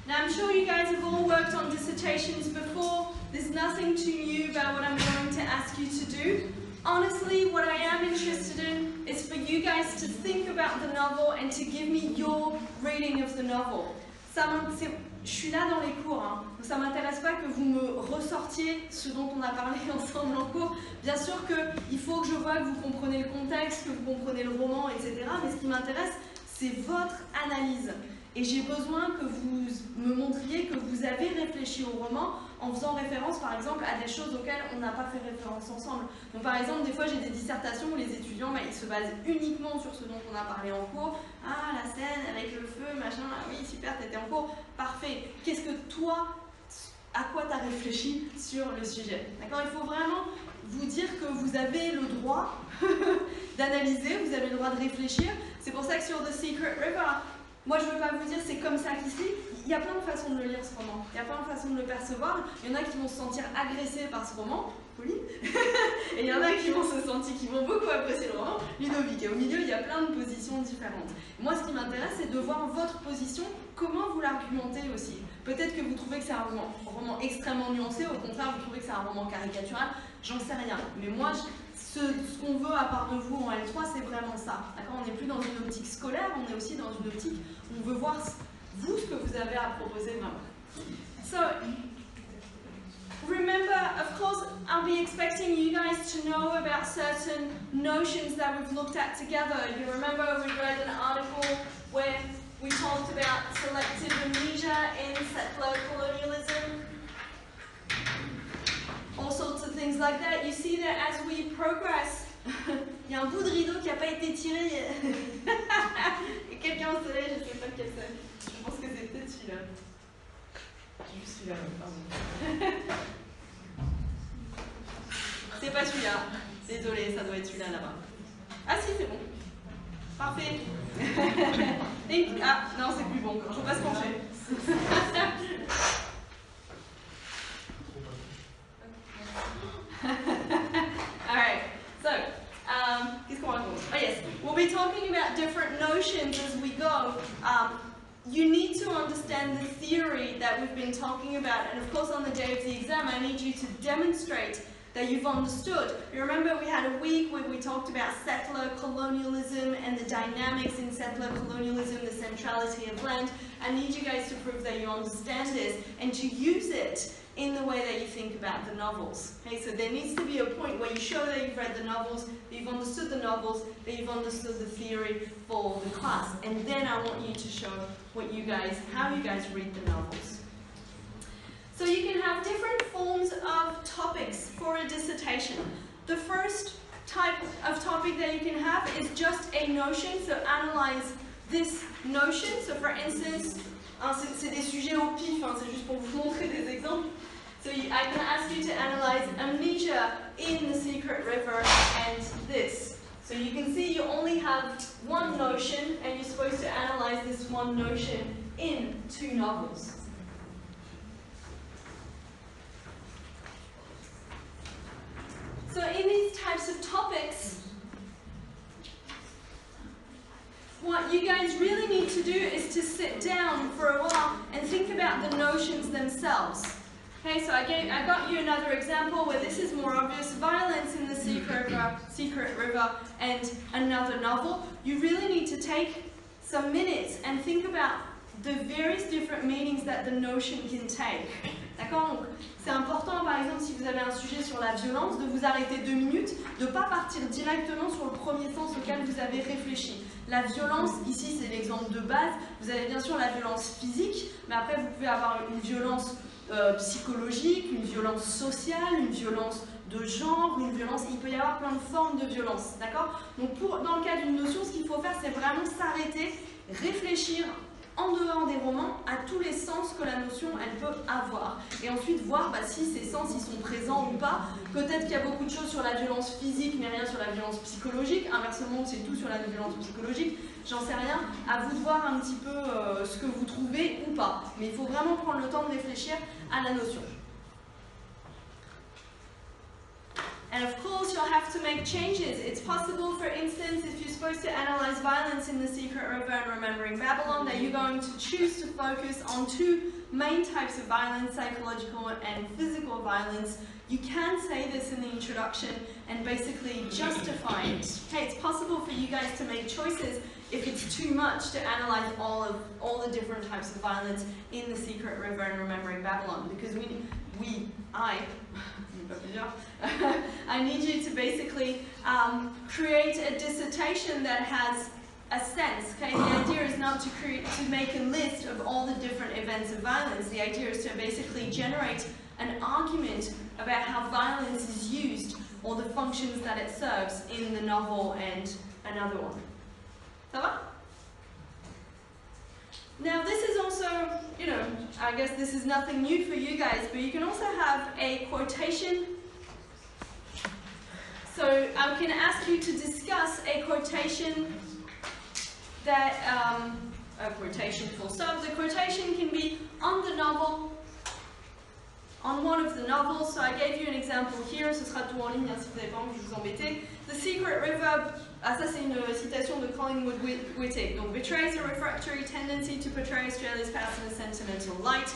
Now I'm sure you guys have all worked on dissertations before. There's nothing too new about what I'm going to ask you to do. Honestly, what I am interested in is for you guys to think about the novel and to give me your reading of the novel. Je suis là dans les cours, hein. Donc ça ne m'intéresse pas que vous me ressortiez ce dont on a parlé ensemble en cours. Bien sûr qu'il faut que je vois que vous comprenez le contexte, que vous comprenez le roman, etc. Mais ce qui m'intéresse, c'est votre analyse. Et j'ai besoin que vous me montriez que vous avez réfléchi au roman en faisant référence par exemple à des choses auxquelles on n'a pas fait référence ensemble. Donc par exemple, des fois j'ai des dissertations où les étudiants ils se basent uniquement sur ce dont on a parlé en cours. Ah, la scène avec le feu, machin, ah oui super, t'étais en cours, parfait. Qu'est-ce que toi, à quoi t'as réfléchi sur le sujet? D'accord? Il faut vraiment vous dire que vous avez le droit d'analyser, vous avez le droit de réfléchir. C'est pour ça que sur The Secret River, moi, je ne veux pas vous dire c'est comme ça qu'il se lit. Il y a plein de façons de le lire ce roman. Il y a plein de façons de le percevoir. Il y en a qui vont se sentir agressés par ce roman, Pauline. Et il y en a qui vont se sentir, qui vont beaucoup apprécier le roman, Ludovic. Et au milieu, il y a plein de positions différentes. Moi, ce qui m'intéresse, c'est de voir votre position, comment vous l'argumentez aussi. Peut-être que vous trouvez que c'est un roman extrêmement nuancé, au contraire, vous trouvez que c'est un roman caricatural, j'en sais rien. Mais moi, ce qu'on veut à part de vous en L3, c'est vraiment ça. D'accord? On n'est plus dans une optique scolaire, on est aussi dans une optique où on veut voir vous ce que vous avez à proposer vraiment. So, remember, of course, I'll be expecting you guys to know about certain notions that we've looked at together. You remember we read an article where we talked about selective amnesia in settler colonialism. All sorts of things like that. You see that as we progress, il y a un bout de rideau qui n'a pas été tiré. Et quelqu'un au soleil, je ne sais pas lequel c'est. Je pense que c'est peut-être celui-là. J'ai vu celui-là, pardon. C'est pas celui-là. Désolé, ça doit être celui-là là-bas. Ah si, c'est bon. Parfait. Ah, non, c'est plus bon. Il ne faut pas se pencher. Alright, so, qu'est-ce qu'on raconte? Oh yes, we'll be talking about different notions as we go. You need to understand the theory that we've been talking about, and of course on the day of the exam I need you to demonstrate that you've understood. You remember we had a week where we talked about settler colonialism and the dynamics in settler colonialism, the centrality of land. I need you guys to prove that you understand this and to use it in the way that you think about the novels. Okay, so there needs to be a point where you show that you've read the novels, that you've understood the novels, that you've understood the theory for the class. And then I want you to show what you guys, how you guys read the novels. So you can have different forms of topics for a dissertation. The first type of topic that you can have is just a notion, so analyze this notion. So for instance, c'est des sujets au pif, c'est juste pour vous montrer des exemples. So I can ask you to analyze amnesia in The Secret River and this. So you can see you only have one notion and you're supposed to analyze this one notion in two novels. So in these types of topics, what you guys really need to do is to sit down for a while and think about the notions themselves. Okay, so I got you another example where this is more obvious, violence in the Secret River and another novel. You really need to take some minutes and think about the various different meanings that the notion can take. D'accord? Donc, c'est important, par exemple, si vous avez un sujet sur la violence, de vous arrêter 2 minutes, de ne pas partir directement sur le premier sens auquel vous avez réfléchi. La violence, ici, c'est l'exemple de base. Vous avez bien sûr la violence physique, mais après, vous pouvez avoir une violence psychologique, une violence sociale, une violence de genre, une violence, il peut y avoir plein de formes de violence, d'accord? Donc dans le cas d'une notion, ce qu'il faut faire, c'est vraiment s'arrêter, réfléchir en dehors des romans à tous les sens que la notion elle peut avoir et ensuite voir si ces sens ils sont présents ou pas. Peut-être qu'il y a beaucoup de choses sur la violence physique mais rien sur la violence psychologique, inversement c'est tout sur la violence psychologique, j'en sais rien, à vous de voir un petit peu ce que vous trouvez ou pas, mais il faut vraiment prendre le temps de réfléchir à la notion. And of course, you'll have to make changes. It's possible, for instance, if you're supposed to analyze violence in The Secret River and Remembering Babylon, that you're going to choose to focus on two main types of violence, psychological and physical violence. You can say this in the introduction and basically justify it. Okay, it's possible for you guys to make choices if it's too much to analyze all the different types of violence in The Secret River and Remembering Babylon, because I need you to basically create a dissertation that has a sense. Okay, the idea is not to make a list of all the different events of violence. The idea is to basically generate an argument about how violence is used or the functions that it serves in the novel and another one. Ça va? Now this is also, I guess this is nothing new for you guys, but you can also have a quotation. So I can ask you to discuss a quotation that, a quotation full stop. The quotation can be on the novel, on one of the novels. So I gave you an example here, ce sera tout en ligne si vous n'avez pas envie de vous embêter. The Secret River, ça c'est une citation de Collingwood Whittick. Donc, betrays a refractory tendency to portray Australia's past in a sentimental light.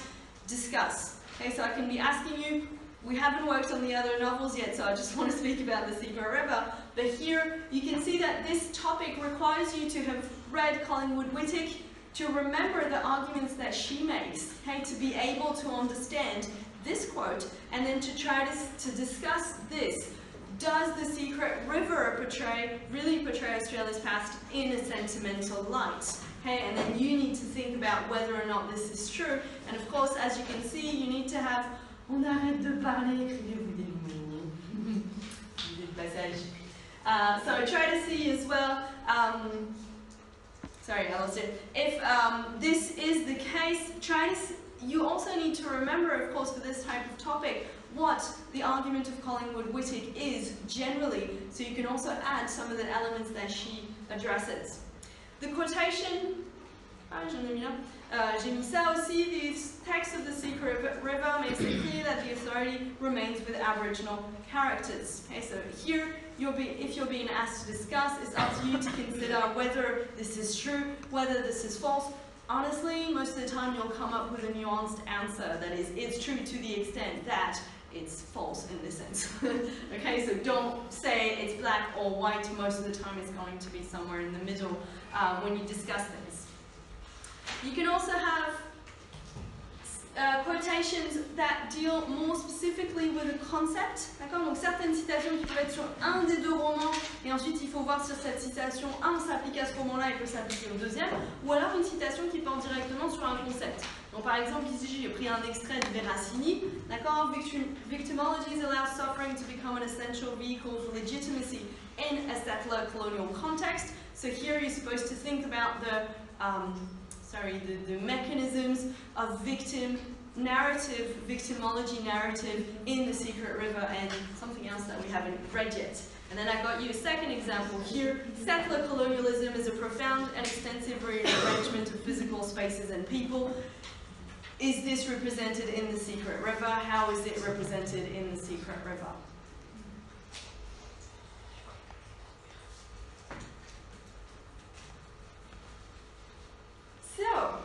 Discuss. Okay, so I can be asking you, we haven't worked on the other novels yet, so I just want to speak about The Secret River. But here, you can see that this topic requires you to have read Collingwood Whittick, to remember the arguments that she makes, okay, to be able to understand this quote, and then to try to discuss this. Does The Secret River really portray Australia's past in a sentimental light? Okay, and then you need to think about whether or not this is true. And of course, as you can see, you need to have on arrête de parler, écrivez-vous des mots. So try to see as well, sorry, I lost it. If this is the case, you also need to remember, of course, for this type of topic, what the argument of Collingwood Whittick is generally, so you can also add some of the elements that she addresses. The quotation, j'ai mis ça aussi, the text of The Secret River makes it clear that the authority remains with Aboriginal characters. Okay, so here, if you're being asked to discuss, it's up to you to consider whether this is true, whether this is false. Honestly, most of the time you'll come up with a nuanced answer that is, it's true to the extent that it's false in this sense. Okay, so don't say it's black or white. Most of the time it's going to be somewhere in the middle when you discuss things. You can also have quotations that deal more specifically with a concept. D'accord? Donc certaines citations qui peuvent être sur un des deux romans, et ensuite il faut voir si cette citation, s'applique à ce roman-là et peut s'appliquer au deuxième, ou alors une citation qui porte directement sur un concept. Donc par exemple ici j'ai pris un extrait de Veracini. D'accord? Victimologies allow suffering to become an essential vehicle for legitimacy in a settler colonial context. So here you're supposed to think about the mechanisms of victim narrative, victimology narrative in The Secret River, and something else that we haven't read yet. And then I got you a second example here. Settler colonialism is a profound and extensive rearrangement of physical spaces and people. Is this represented in The Secret River? How is it represented in The Secret River? So,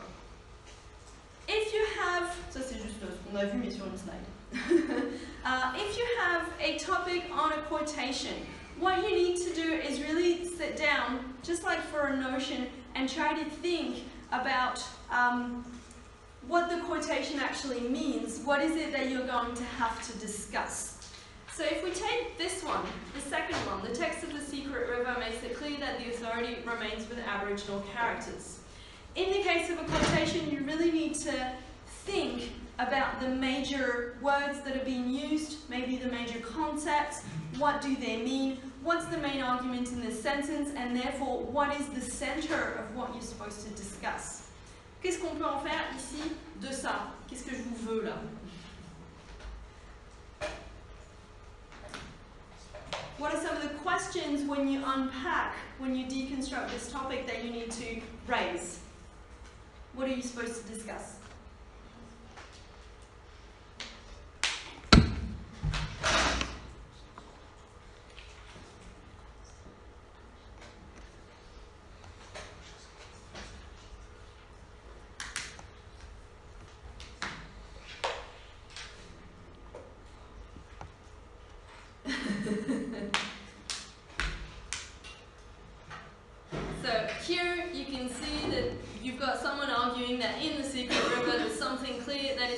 if you have, ça c'est juste ce qu'on a vu mais sur une slide. If you have a topic on a quotation, what you need to do is really sit down, just like for a notion, and try to think about what the quotation actually means. What is it that you're going to have to discuss? So if we take this one, the second one, the text of The Secret River makes it clear that the authority remains with Aboriginal characters. In the case of a quotation, you really need to think about the major words that are being used, maybe the major concepts, what do they mean, what's the main argument in this sentence, and therefore, what is the center of what you're supposed to discuss. Qu'est-ce qu'on peut en faire ici de ça? Qu'est-ce que je vous veux là? What are some of the questions when you unpack, when you deconstruct this topic that you need to raise? What are you supposed to discuss?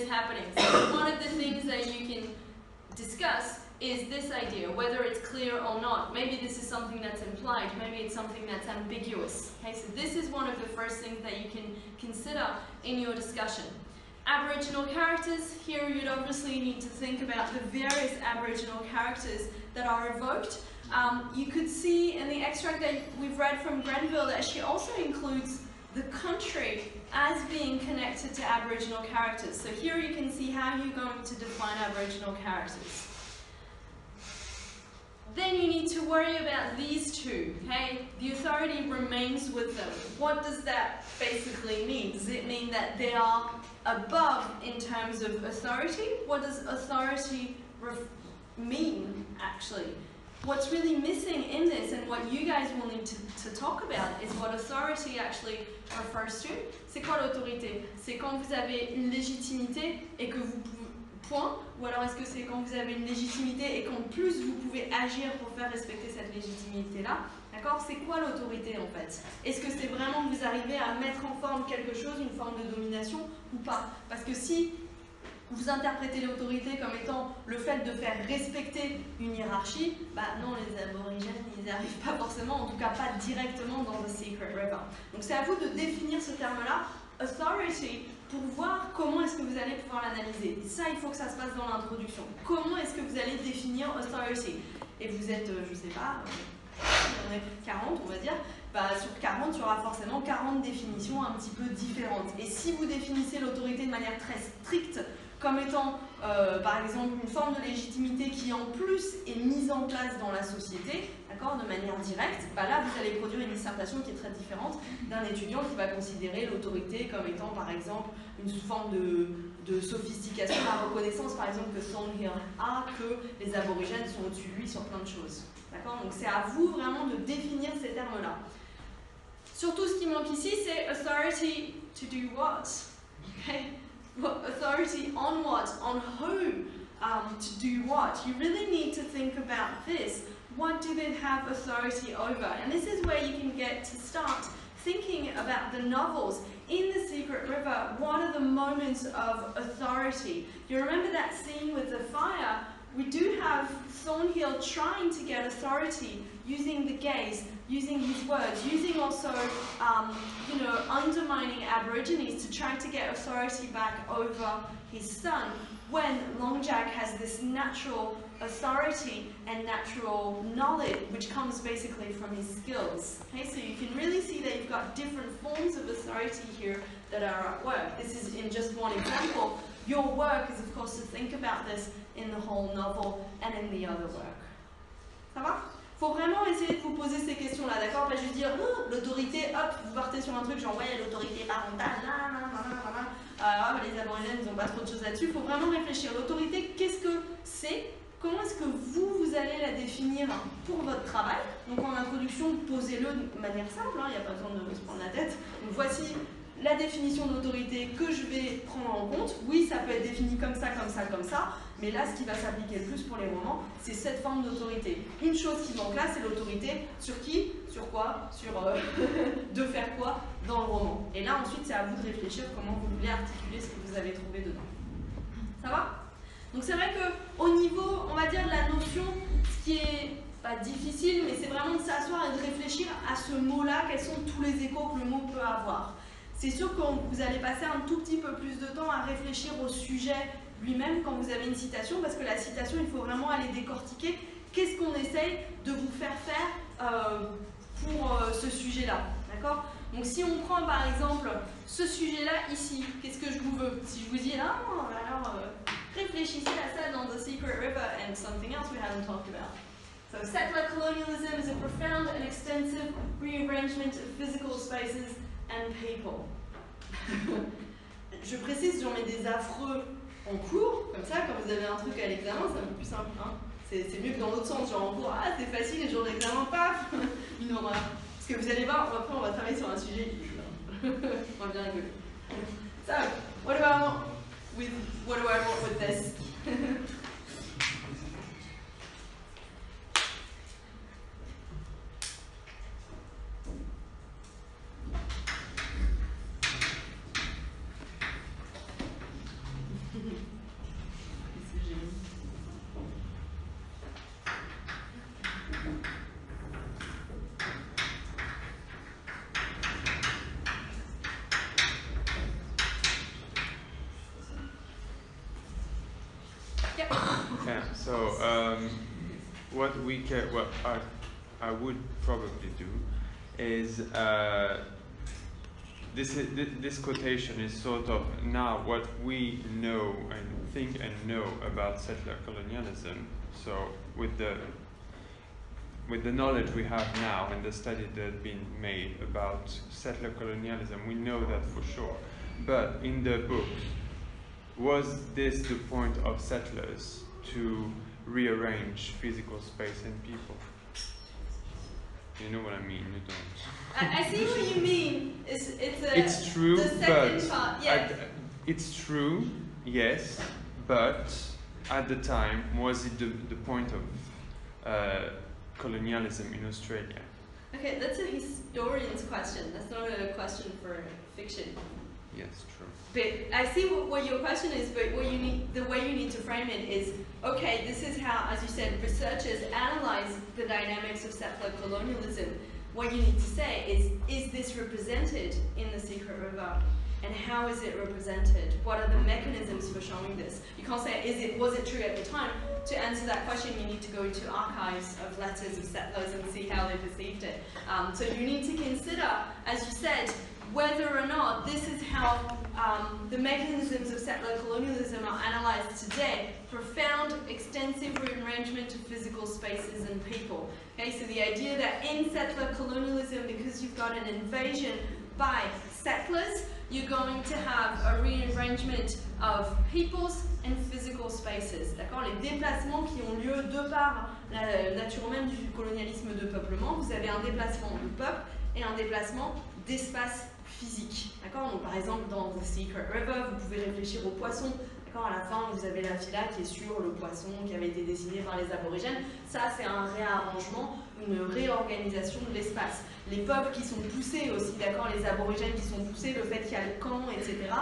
is happening. So one of the things that you can discuss is this idea, whether it's clear or not. Maybe this is something that's implied, maybe it's something that's ambiguous. Okay, so this is one of the first things that you can consider in your discussion. Aboriginal characters, here you'd obviously need to think about the various Aboriginal characters that are evoked. You could see in the extract that we've read from Grenville that she also includes the country as being connected to Aboriginal characters. So here you can see how you're going to define Aboriginal characters. Then you need to worry about these two, okay? The authority remains with them. What does that basically mean? Does it mean that they are above in terms of authority? What does authority mean, actually? What's really missing in this, and what you guys will need to talk about, is what authority actually refers to. C'est quoi l'autorité? C'est quand vous avez une légitimité et que vous pouvez... Point. Ou alors est-ce que c'est quand vous avez une légitimité et qu'en plus vous pouvez agir pour faire respecter cette légitimité-là? D'accord? C'est quoi l'autorité en fait? Est-ce que c'est vraiment que vous arrivez à mettre en forme quelque chose, une forme de domination ou pas? Parce que si vous interprétez l'autorité comme étant le fait de faire respecter une hiérarchie, bah non, les aborigènes, ils n'y arrivent pas forcément, en tout cas pas directement dans The Secret River. Donc c'est à vous de définir ce terme-là, authority, pour voir comment est-ce que vous allez pouvoir l'analyser. Et ça, il faut que ça se passe dans l'introduction. Comment est-ce que vous allez définir authority? Et vous êtes, je sais pas, on est 40, on va dire, bah, sur 40, il y aura forcément 40 définitions un petit peu différentes. Et si vous définissez l'autorité de manière très stricte, comme étant, par exemple, une forme de légitimité qui en plus est mise en place dans la société, d'accord, de manière directe, bah là vous allez produire une dissertation qui est très différente d'un étudiant qui va considérer l'autorité comme étant par exemple une forme de sophistication, la reconnaissance par exemple que Thornhill a, que les aborigènes sont au-dessus de lui sur plein de choses. D'accord, donc c'est à vous vraiment de définir ces termes-là. Surtout ce qui manque ici, c'est authority to do what? Okay? Well, authority on what? On who? To do what? You really need to think about this. What do they have authority over? And this is where you can get to start thinking about the novels. In The Secret River, what are the moments of authority? You remember that scene with the fire? We do have Thornhill trying to get authority using the gaze, using his words, using also, you know, undermining Aborigines to try to get authority back over his son, when Long Jack has this natural authority and natural knowledge, which comes basically from his skills. Okay, so you can really see that you've got different forms of authority here that are at work. This is in just one example. Your work is, of course, to think about this in the whole novel and in the other work. Ça va? Faut vraiment essayer de vous poser ces questions-là, d'accord? Pas juste dire l'autorité, hop, vous partez sur un truc genre ouais, l'autorité parentale, les aborigènes, ils n'ont pas trop de choses là-dessus. Il faut vraiment réfléchir. L'autorité, qu'est-ce que c'est? Comment est-ce que vous allez la définir pour votre travail? Donc en introduction, posez-le de manière simple, il n'y a pas besoin de se prendre la tête. Donc voici la définition d'autorité que je vais prendre en compte. Oui, ça peut être défini comme ça, comme ça, comme ça, mais là, ce qui va s'appliquer le plus pour les romans, c'est cette forme d'autorité. Une chose qui manque là, c'est l'autorité sur qui? Sur quoi? Sur de faire quoi dans le roman. Et là, ensuite, c'est à vous de réfléchir comment vous voulez articuler ce que vous avez trouvé dedans. Ça va? Donc c'est vrai qu'au niveau, on va dire, de la notion, ce qui est pas difficile, mais c'est vraiment de s'asseoir et de réfléchir à ce mot-là, quels sont tous les échos que le mot peut avoir. C'est sûr que vous allez passer un tout petit peu plus de temps à réfléchir au sujet lui-même quand vous avez une citation, parce que la citation, il faut vraiment aller décortiquer qu'est-ce qu'on essaye de vous faire pour ce sujet-là. D'accord? Donc si on prend par exemple ce sujet-là ici, qu'est-ce que je vous veux? Si je vous dis, alors réfléchissez à ça dans The Secret River and something else we haven't talked about. So settler colonialism is a profound and extensive rearrangement of physical spaces and people. Je précise, j'en mets des affreux en cours, comme ça, quand vous avez un truc à l'examen, c'est un peu plus simple. Hein, c'est mieux que dans l'autre sens, genre en cours, c'est facile, les jours d'examen, paf, une horreur. Parce que vous allez voir, après on va travailler sur un sujet qui on va bien rigoler. So, what do I want with this? Yeah. So what I would probably do is this quotation is sort of now what we know and think and know about settler colonialism. So with the knowledge we have now and the study that have been made about settler colonialism, we know that for sure. But in the book, was this the point of settlers to rearrange physical space and people? You know what I mean? You don't. I see what you mean. It's true, the second part. Yeah. It's true, yes, but at the time, was it the point of colonialism in Australia? Okay, that's a historian's question. That's not a question for fiction. Yes, true. But I see what your question is, but the way you need to frame it is, okay, this is how, as you said, researchers analyze the dynamics of settler colonialism. What you need to say is this represented in the Secret River? And how is it represented? What are the mechanisms for showing this? You can't say, was it true at the time? To answer that question, you need to go into archives of letters of settlers and see how they perceived it. So you need to consider, as you said, whether or not this is how the mechanisms of settler colonialism are analysed today. Profound, extensive rearrangement of physical spaces and people. Okay, so the idea that in settler colonialism, because you've got an invasion by settlers, you're going to have a rearrangement of peoples and physical spaces. D'accord? Les déplacements qui ont lieu de par la nature même du colonialisme de peuplement, vous avez un déplacement de peuple et un déplacement d'espace physique. D'accord? Donc par exemple dans The Secret River, vous pouvez réfléchir aux poissons. D'accord? À la fin, vous avez la villa qui est sur le poisson qui avait été dessiné par les aborigènes. Ça, c'est un réarrangement, une réorganisation de l'espace. Les peuples qui sont poussés aussi, d'accord? Les aborigènes qui sont poussés, le fait qu'il y a le camp, etc.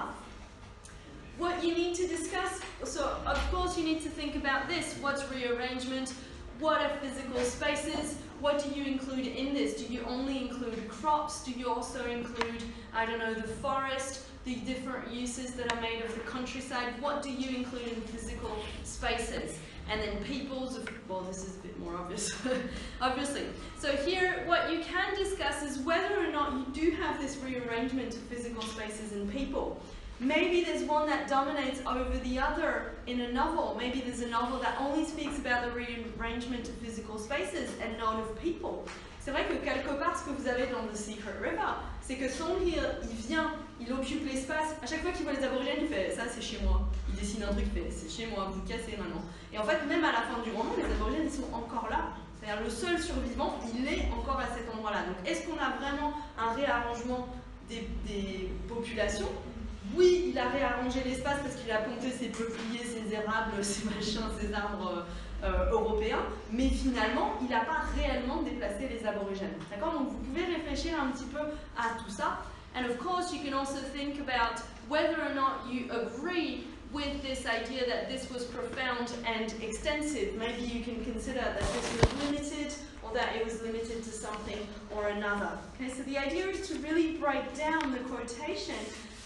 What you need to discuss, so of course you need to think about this. What's rearrangement? What are physical spaces? What do you include in this? Do you only include crops? Do you also include, I don't know, the forest, the different uses that are made of the countryside? What do you include in physical spaces? And then peoples, well, this is a bit more obvious, obviously. So here, what you can discuss is whether or not you do have this rearrangement of physical spaces and people. Maybe there's one that dominates over the other in a novel. Maybe there's a novel that only speaks about the rearrangement of physical spaces and not of people. C'est vrai que quelque part, ce que vous avez dans The Secret River, c'est que Thornhill, il vient, il occupe l'espace. À chaque fois qu'il voit les aborigènes, il fait ça, c'est chez moi. Il dessine un truc, il fait c'est chez moi, vous cassez maintenant. Et en fait, même à la fin du roman, les aborigènes, ils sont encore là. C'est-à-dire le seul survivant, il est encore à cet endroit-là. Donc, est-ce qu'on a vraiment un réarrangement des populations? Oui, il a réarrangé l'espace parce qu'il a planté ses peupliers, ses érables, ses machins, ses arbres européens, mais finalement, il n'a pas réellement déplacé les aborigènes. D'accord? Donc vous pouvez réfléchir un petit peu à tout ça. And of course, you can also think about whether or not you agree with this idea that this was profound and extensive. Maybe you can consider that this was limited or that it was limited to something or another. Okay, so the idea is to really break down the quotation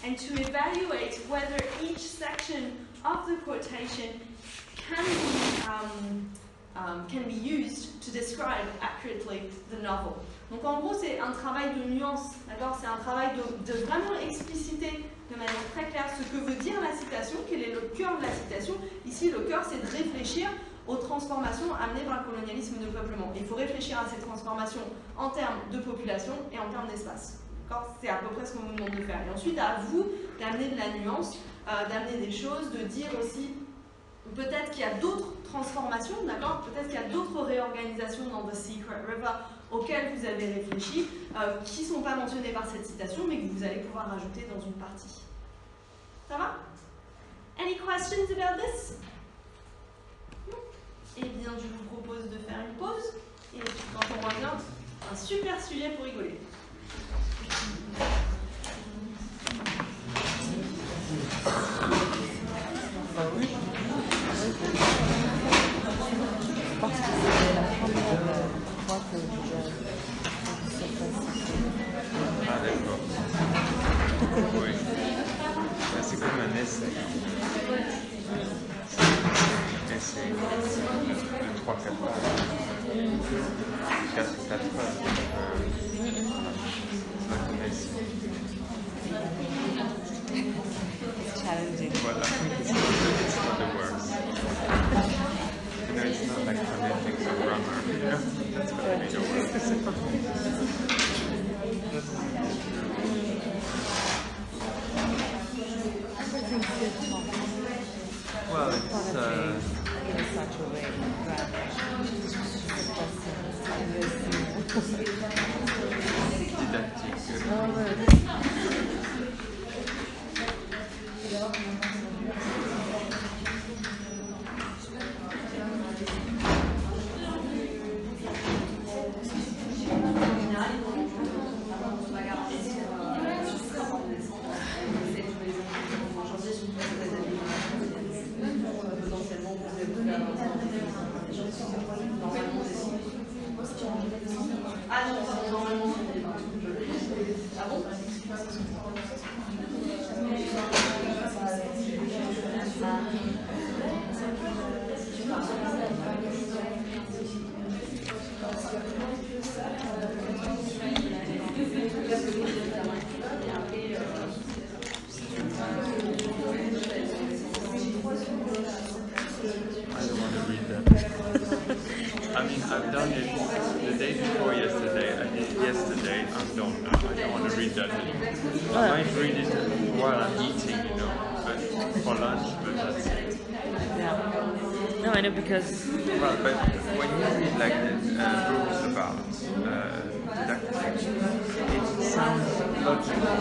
and to evaluate whether each section of the quotation can be used to describe accurately the novel. Donc en gros, c'est un travail de nuance, d'accord? C'est un travail de vraiment expliciter de manière très claire ce que veut dire la citation, quel est le cœur de la citation. Ici, le cœur, c'est de réfléchir aux transformations amenées par le colonialisme de peuplement. Il faut réfléchir à ces transformations en termes de population et en termes d'espace. C'est à peu près ce qu'on vous demande de faire. Et ensuite, à vous d'amener de la nuance, d'amener des choses, de dire aussi peut-être qu'il y a d'autres transformations, d'accord? Peut-être qu'il y a d'autres réorganisations dans The Secret River auxquelles vous avez réfléchi, qui ne sont pas mentionnées par cette citation, mais que vous allez pouvoir rajouter dans une partie. Ça va? Any questions about this? Eh bien, je vous propose de faire une pause, et puis quand on revient, un super sujet pour rigoler. Parce que c'était la première fois que Ah d'accord. Oui. C'est comme un essai. Essai. That's pas like amazing. It's challenging. Well, I think it's not the worst. You know, it's not like phonetics or grammar. You know, that's gonna be the worst. Everything's good talk. Well, it's In such a way, grammar. didactic. I mean, I've done it the day before yesterday. I did it yesterday. I'm done now. I don't want to read that anymore. I might read it while I'm eating, you know, but for lunch, but that's it. Yeah. No, I know because. Well, but when you read like the books about didactics, it sounds logical.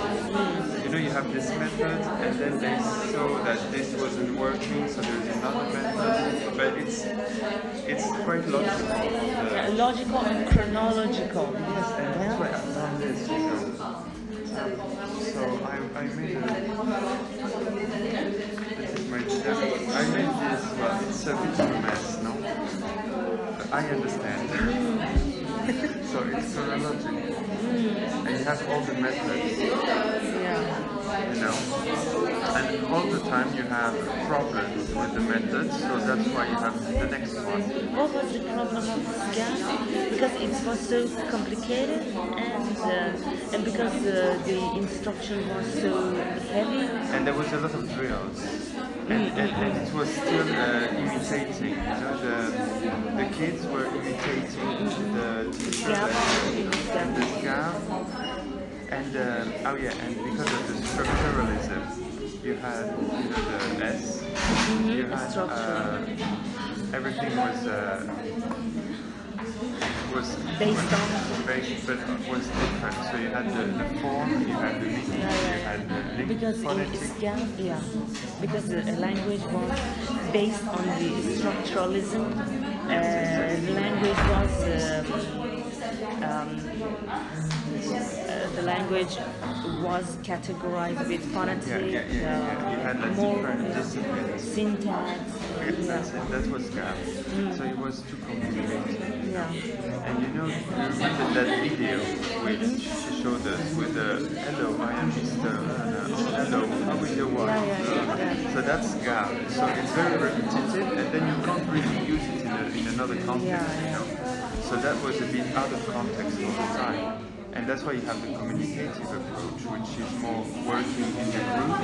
You know, you have this method, and then they saw that this wasn't working, so there's another method. But it's quite logical. Yeah, logical and chronological. Yes, and that's why I've done this, you know. So I made this is my channel. I made this, well, it's a bit of a mess, no? But I understand. So it's chronological. And you have all the methods, Yeah. you know? And all the time you have problems with the methods, so that's why you have the next one. What was the problem of SCAN? Because it was so complicated and because the instruction was so heavy. And there was a lot of drills. And it was still imitating, you know, the kids were imitating the teacher and the scam. And oh yeah, and because of the structuralism, you had, you know, the S, you had everything was Based on. based, but was different. So you had the form, you had the meaning, you had the link, Because in phonetic. SCAN, yeah, because the language was based on the structuralism. The language was the language was categorized with phonetic, You had like more different disciplines. syntax. That's it. That was GAP. So it was too complicated. Yeah. And you know, you remember that video which she showed us with the hello, I am Mr. Hello, how is your wife? Yeah. So that's GAP. So it's very repetitive, and then you can't really use it in another context, you know. So that was a bit out of context all the time. And that's why you have the communicative approach, which is more working in the group.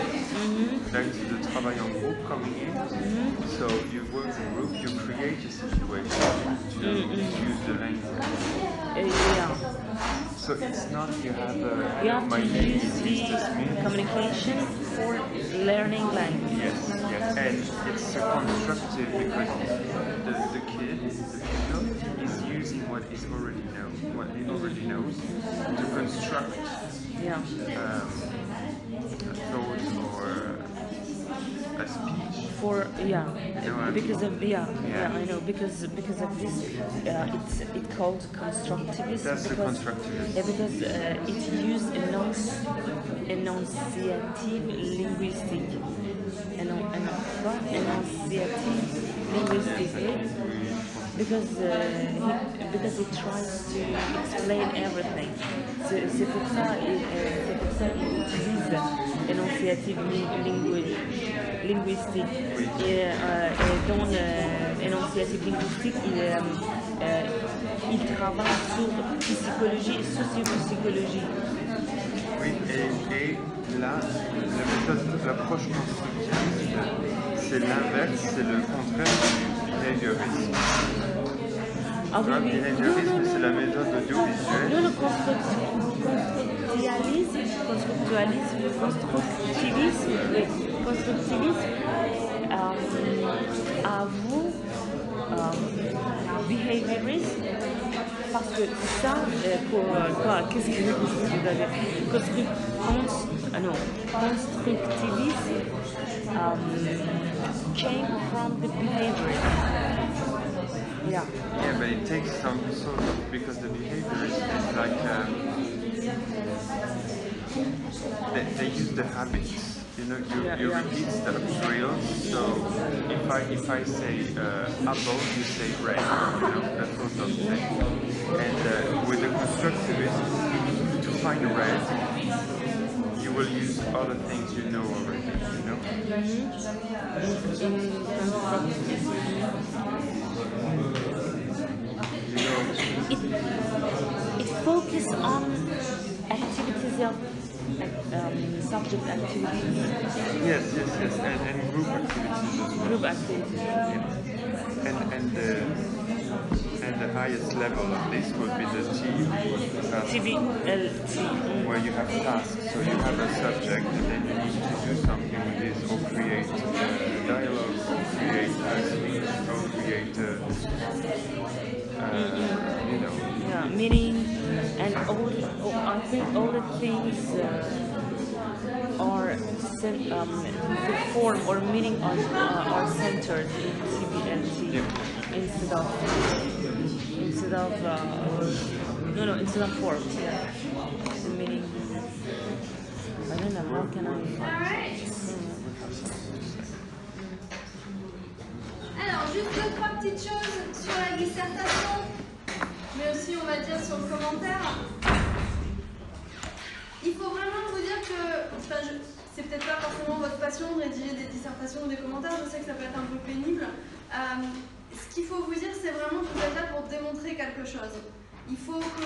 There's the travail en group coming in. So you work in group, you create a situation to use the language. Yeah. So it's not you have You have my to name use is the Mr. Smith. communication for learning language. Yes, and it's constructive because the kid, the pupil, is using what he already knows to construct Yeah. thoughts or a speech. For know what I mean? because of Yeah. I know because of this it's called constructivist. That's the because, constructivist. Yeah, because it used enunciative linguistic. Enunciative linguistic. Because it tries to explain everything. C'est pour ça qu'il utilise énonciative linguistique. Et dans l'énonciative linguistique, il travaille sur psychologie et sociopsychologie. Oui, et là, l'approche constructiviste, c'est l'inverse, c'est le contraire du behaviorisme. Ah oui, oui. Behaviorisme, c'est la méthode audiovisuelle. Non, le constructivisme avoue behaviorisme, parce que ça, pour quoi, qu'est-ce que vous avez constructivisme came from the behaviorism. Yeah. Yeah, but it takes some sort of, because the behaviorist is like, they use the habits. You know, you repeat stuff, drills. So if I say apple, you say red. You know, that sort of thing. And with the constructivist, to find red, you will use other things you know already. You know. It focuses on activities of subject activities. Yes, and group activities as well. Group activities. Yeah. And the highest level of this would be the TBLT. where you have tasks. So you have a subject, and then you need to do something with this, or create a dialogue, or create a speech, or create you know. Yeah, meaning, and I think all the things are the form or meaning are centered in TBLT instead of form. Yeah, the meaning. I don't know. How can I? Alright. Alors, juste 2-3 petites choses sur la dissertation, mais aussi, on va dire, sur le commentaire. Il faut vraiment vous dire que, c'est peut-être pas forcément votre passion de rédiger des dissertations ou des commentaires, je sais que ça peut être un peu pénible. Ce qu'il faut vous dire, c'est vraiment que vous êtes là pour démontrer quelque chose. Il faut que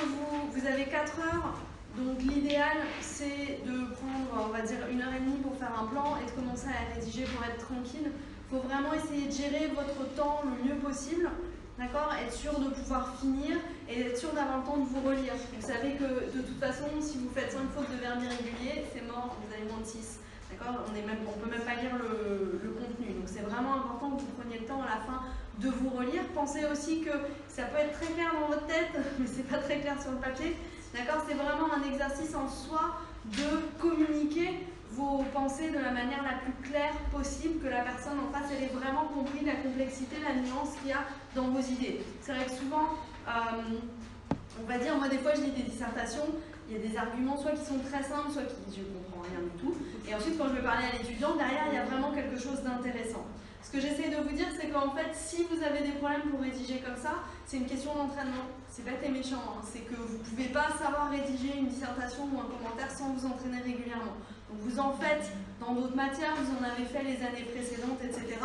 vous avez 4 heures, donc l'idéal c'est de prendre, on va dire, 1h30 pour faire un plan et de commencer à rédiger pour être tranquille. Il faut vraiment essayer de gérer votre temps le mieux possible, d'accord, être sûr de pouvoir finir et être sûr d'avoir le temps de vous relire. Vous savez que de toute façon, si vous faites 5 fautes de verbe irrégulier, c'est mort, vous avez moins de 6. D'accord, on peut même pas lire le contenu. Donc c'est vraiment important que vous preniez le temps à la fin de vous relire. Pensez aussi que ça peut être très clair dans votre tête, mais c'est pas très clair sur le papier. D'accord, c'est vraiment un exercice en soi de communiquer vos pensées de la manière la plus claire possible, que la personne en face ait vraiment compris la complexité, la nuance qu'il y a dans vos idées. C'est vrai que souvent, on va dire, moi des fois je lis des dissertations, il y a des arguments soit qui sont très simples, soit qui je comprends rien du tout. Et ensuite quand je vais parler à l'étudiant, derrière il y a vraiment quelque chose d'intéressant. Ce que j'essaie de vous dire, c'est qu'en fait, si vous avez des problèmes pour rédiger comme ça, c'est une question d'entraînement. C'est bête et méchant, hein. C'est que vous ne pouvez pas savoir rédiger une dissertation ou un commentaire sans vous entraîner régulièrement. Donc vous en faites dans d'autres matières, vous en avez fait les années précédentes, etc.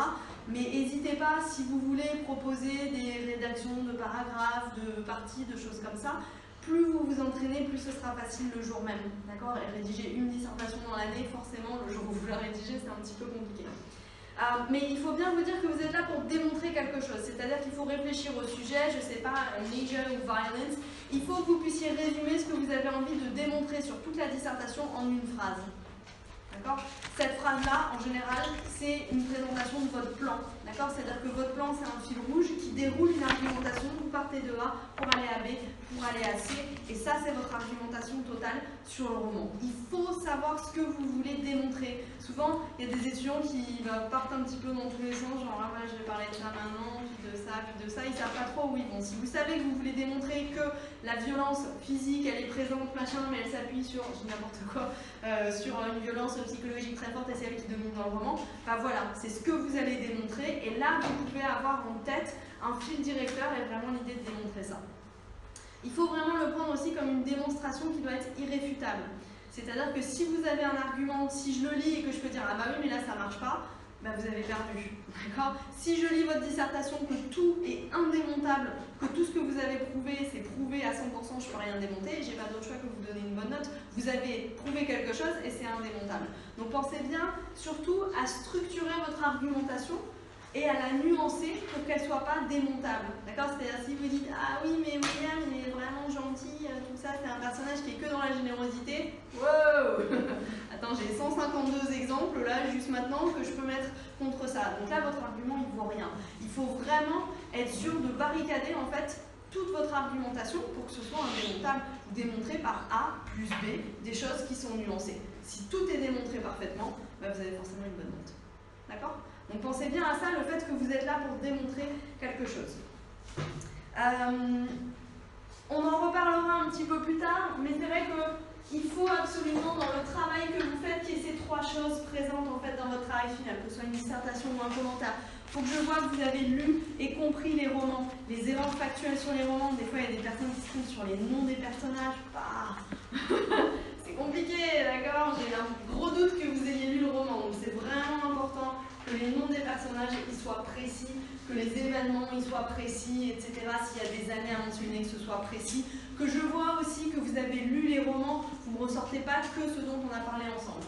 Mais n'hésitez pas, si vous voulez proposer des rédactions de paragraphes, de parties, de choses comme ça, plus vous vous entraînez, plus ce sera facile le jour même. D'accord ? Et rédiger une dissertation dans l'année, forcément, le jour où vous la rédigez, c'est un petit peu compliqué. Mais il faut bien vous dire que vous êtes là pour démontrer quelque chose, c'est-à-dire qu'il faut réfléchir au sujet, je ne sais pas, nature ou violence, il faut que vous puissiez résumer ce que vous avez envie de démontrer sur toute la dissertation en une phrase. D'accord ? Cette phrase-là, en général, c'est une présentation de votre plan. D'accord ? C'est-à-dire que votre plan, c'est un fil rouge qui déroule une argumentation. Vous partez de A pour aller à B, pour aller à C. Et ça, c'est votre argumentation totale sur le roman. Il faut savoir ce que vous voulez démontrer. Souvent, il y a des étudiants qui partent un petit peu dans tous les sens. Genre, ah ouais, je vais parler de ça maintenant, puis de ça, puis de ça. Ils ne savent pas trop où ils vont. Si vous savez que vous voulez démontrer que la violence physique, elle est présente, machin, mais elle s'appuie sur, je dis n'importe quoi, sur une violence psychologique très forte et c'est elle qui domine dans le roman, bah voilà, c'est ce que vous allez démontrer et là vous pouvez avoir en tête un fil directeur et vraiment l'idée de démontrer ça. Il faut vraiment le prendre aussi comme une démonstration qui doit être irréfutable. C'est-à-dire que si vous avez un argument, si je le lis et que je peux dire ah bah oui mais là ça marche pas, bah vous avez perdu. D'accord? Si je lis votre dissertation que tout est indémontable, que tout ce que vous avez prouvé, c'est prouvé à 100%, je ne peux rien démonter, et j'ai pas d'autre choix que vous donner une bonne note, vous avez prouvé quelque chose et c'est indémontable. Donc pensez bien surtout à structurer votre argumentation et à la nuancer pour qu'elle ne soit pas démontable. D'accord? C'est-à-dire si vous dites « Ah oui, mais William, il est vraiment gentil, tout ça, c'est un personnage qui est que dans la générosité. » Wow. Attends, j'ai 152 exemples là, juste maintenant, que je peux mettre contre ça. Donc là, votre argument, il ne vaut rien. Il faut vraiment être sûr de barricader, en fait, toute votre argumentation pour que ce soit indémontable, démontré par A plus B, des choses qui sont nuancées. Si tout est démontré parfaitement, bah, vous avez forcément une bonne note. D'accord? Donc pensez bien à ça, le fait que vous êtes là pour démontrer quelque chose. On en reparlera un petit peu plus tard, mais c'est vrai qu'il faut absolument dans le travail que vous faites qu'il y ait ces trois choses présentes en fait dans votre travail final, que ce soit une dissertation ou un commentaire. Il faut que je vois que vous avez lu et compris les romans, les erreurs factuelles sur les romans. Des fois, il y a des personnes qui se trompent sur les noms des personnages. Bah, c'est compliqué, d'accord? J'ai un gros doute que vous ayez lu le roman, donc c'est vraiment important que les noms des personnages ils soient précis, que les événements ils soient précis, etc. S'il y a des années à mentionner, que ce soit précis. Que je vois aussi que vous avez lu les romans, vous ne ressortez pas que ce dont on a parlé ensemble.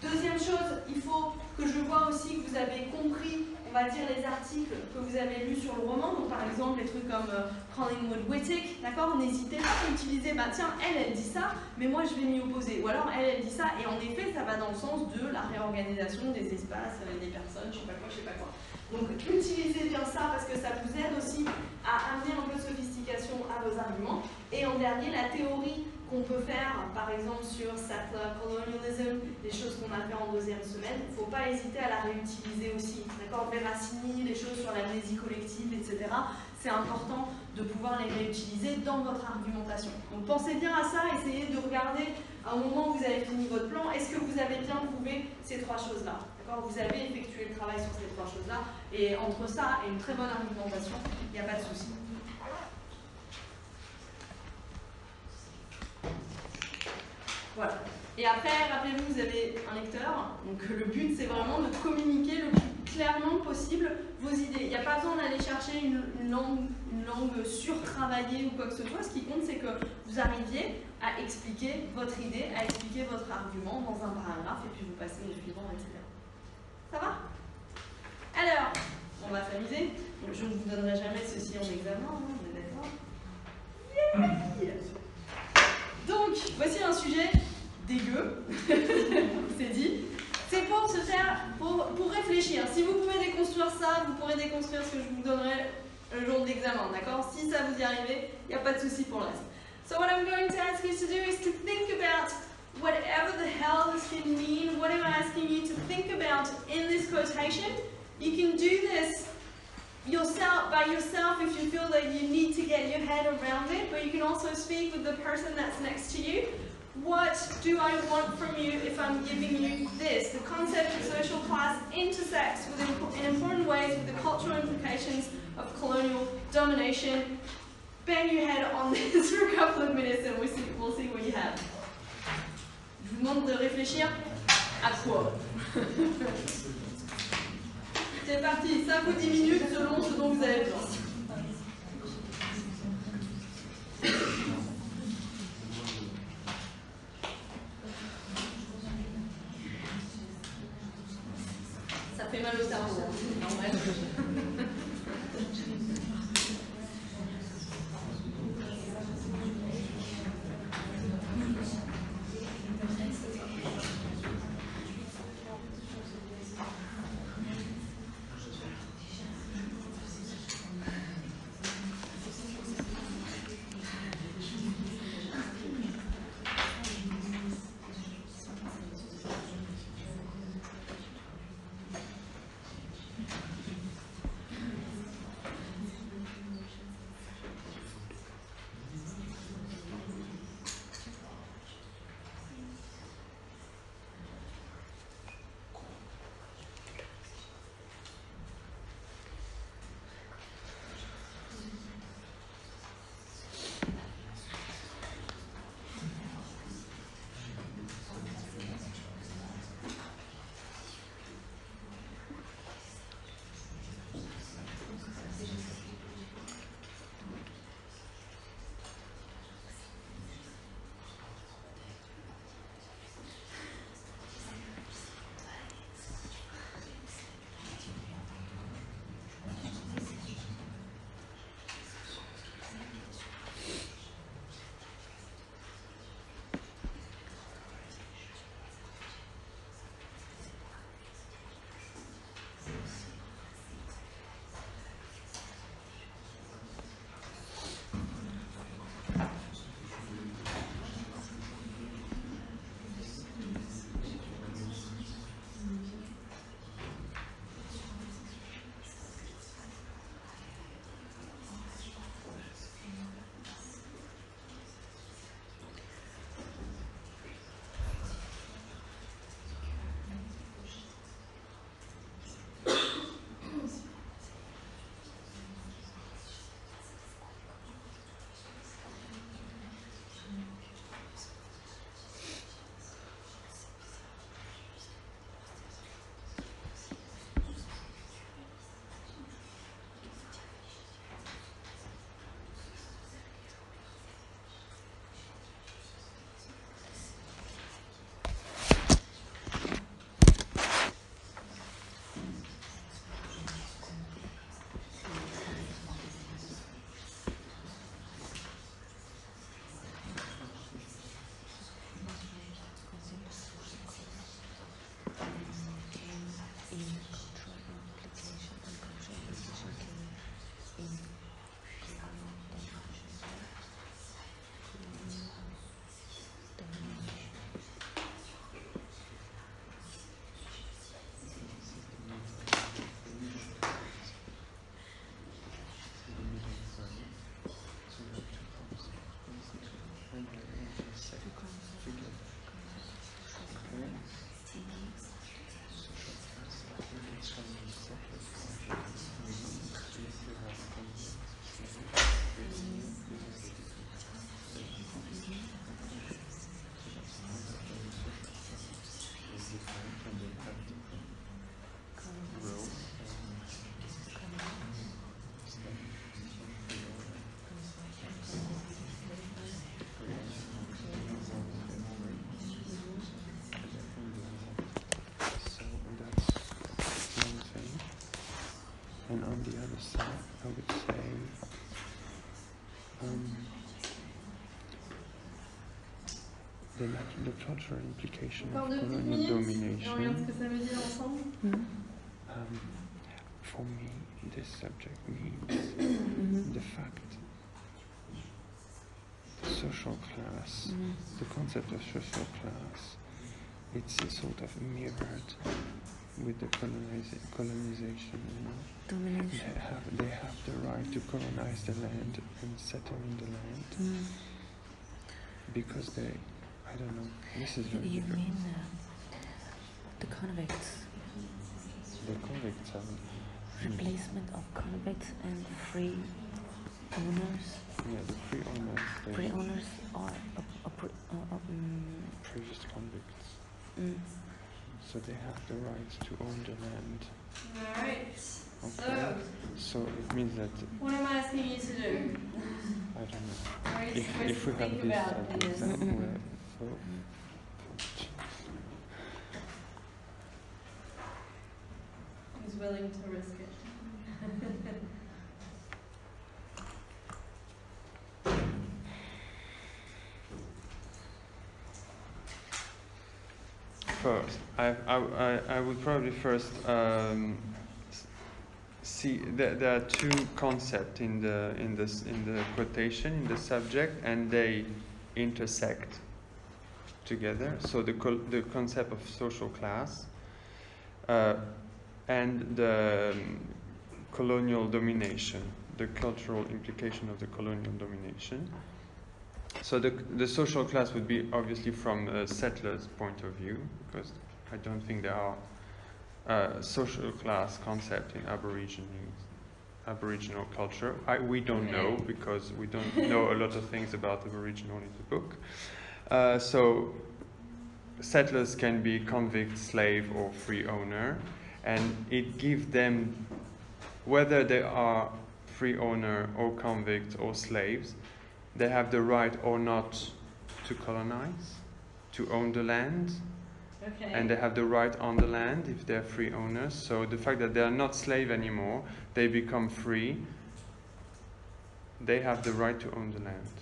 Deuxième chose, il faut que je vois aussi que vous avez compris, on va dire, les articles que vous avez lus sur le roman. Donc par exemple, les trucs comme Collingwood-Whittick, d'accord? N'hésitez pas à utiliser, bah tiens, elle dit ça, mais moi je vais m'y opposer. Ou alors elle dit ça, et en effet, ça va dans le sens de la réorganisation des espaces, des personnes, je sais pas quoi, je sais pas quoi. Donc utilisez bien ça parce que ça vous aide aussi à amener un peu de sophistication à vos arguments. Et en dernier, la théorie qu'on peut faire, par exemple sur settler colonialism, les choses qu'on a fait en deuxième semaine, il ne faut pas hésiter à la réutiliser aussi. D'accord? Veracini, les choses sur l'amnésie collective, etc. C'est important de pouvoir les réutiliser dans votre argumentation. Donc pensez bien à ça, essayez de regarder à un moment où vous avez fini votre plan, est-ce que vous avez bien prouvé ces trois choses-là? D'accord? Vous avez effectué le travail sur ces trois choses-là, et entre ça et une très bonne argumentation, il n'y a pas de souci. Voilà. Et après, rappelez-vous, vous avez un lecteur. Donc le but, c'est vraiment de communiquer le plus clairement possible vos idées. Il n'y a pas besoin d'aller chercher une langue surtravaillée ou quoi que ce soit. Ce qui compte, c'est que vous arriviez à expliquer votre idée, à expliquer votre argument dans un paragraphe, et puis vous passez au suivant, etc. Ça va? Alors, on va s'amuser. Je ne vous donnerai jamais ceci en examen, hein, on est d'accord? Yeah. Donc, voici un sujet dégueu, c'est dit. C'est pour se faire, pour réfléchir. Si vous pouvez déconstruire ça, vous pourrez déconstruire ce que je vous donnerai le jour de l'examen, d'accord? Si ça vous y arrivez, il n'y a pas de souci pour le reste. So what I'm going to ask you to do is to think about whatever the hell this can mean, what I'm asking you to think about in this quotation. You can do this yourself, by yourself, if you feel that you need to get your head around it, but you can also speak with the person that's next to you. What do I want from you if I'm giving you this? The concept of social class intersects in important ways with the cultural implications of colonial domination. Bang your head on this for a couple of minutes and we'll see what you have. Je vous demande de réfléchir à quoi? C'est parti, 5 ou 10 minutes selon ce dont vous avez besoin. Ça fait mal au cerveau, c'est normal. the cultural implication On of parle de petites colonial minutes et on regarde ce domination. que ça veut dire ensemble. For me, this subject means the fact, the social class, the concept of social class, it's a sort of mirrored with the colonization, you know. Domination. They have the right to colonize the land and settle in the land because they, I don't know, this is very You difficult. mean the convicts? The convicts have Replacement of convicts and free owners. yeah, the free owners, they Free owners are previous convicts. mm. So they have the right to own the land. Alright, Okay. So it means that, what am I asking you to do? I don't know. What are you supposed If we to have think this about as in an this? example where Who's willing to risk it? first, I would probably first see there are two concepts in the quotation, in the subject, and they intersect together. So the concept of social class and the colonial domination, the cultural implication of the colonial domination. So the social class would be obviously from a settler's point of view, because I don't think there are social class concept in Aboriginal culture. We don't know, because we don't know a lot of things about Aboriginal in the book. So settlers can be convict, slave, or free owner, and it gives them, whether they are free owner or convict or slaves, they have the right or not to colonize, to own the land, Okay. and they have the right on the land if they're free owners. So the fact that they are not slave anymore, they become free, they have the right to own the land.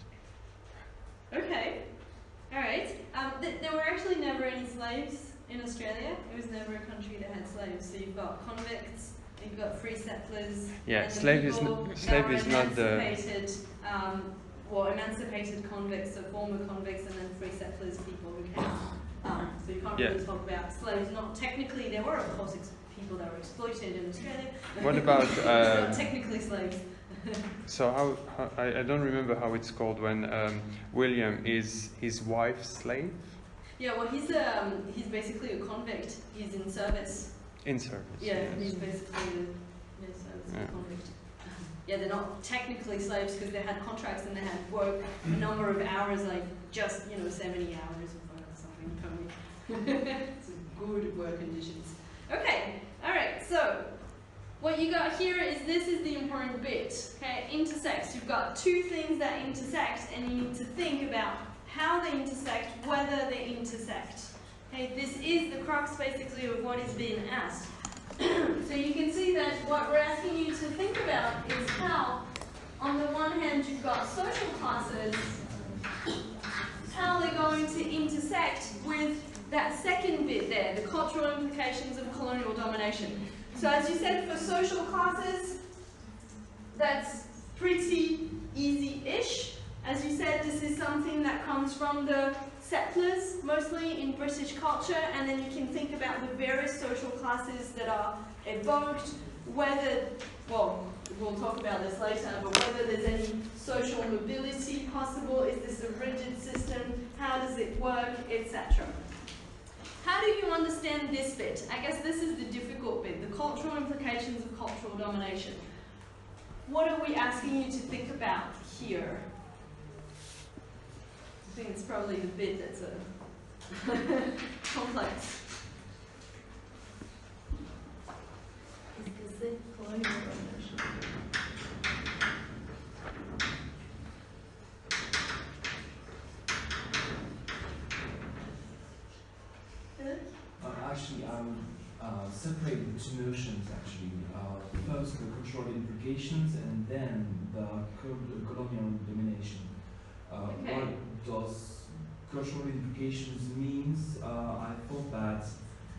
Okay. Alright. There were actually never any slaves in Australia. It was never a country that had slaves. So you've got convicts, you've got free settlers. Yeah, and the slave is people not the emancipated, emancipated convicts, so former convicts, and then free settlers, people who came. So you can't really talk about slaves. Not technically, there were of course people that were exploited in Australia. What about not technically slaves. so how I don't remember how it's called when William is his wife's slave? Yeah, well, he's basically a convict. He's in service. In service. Yeah, yes. he's basically a convict. Yeah, they're not technically slaves because they had contracts and they had work a number of hours, like just 70 hours or something per week. It's good work conditions. Okay, all right. So what you got here is this is the important bit. Okay, intersects. You've got two things that intersect, and you need to think about how they intersect, whether they intersect. Okay, this is the crux basically of what is being asked. So you can see that what we're asking you to think about is how, on the one hand, you've got social classes, how they're going to intersect with that second bit there, the cultural implications of colonial domination. So as you said, for social classes, that's pretty easy-ish. As you said, this is something that comes from the settlers, mostly in British culture, and then you can think about the various social classes that are evoked, whether, well, we'll talk about this later, but whether there's any social mobility possible, is this a rigid system, how does it work, etc. How do you understand this bit? I guess this is the difficult bit, the cultural implications of cultural domination. What are we asking you to think about here? I think it's probably the bit that's complex. Is it colonial domination? Actually, I'm separate the two notions actually. First, the cultural implications, and then the colonial domination. Okay. What does cultural implications means? I thought that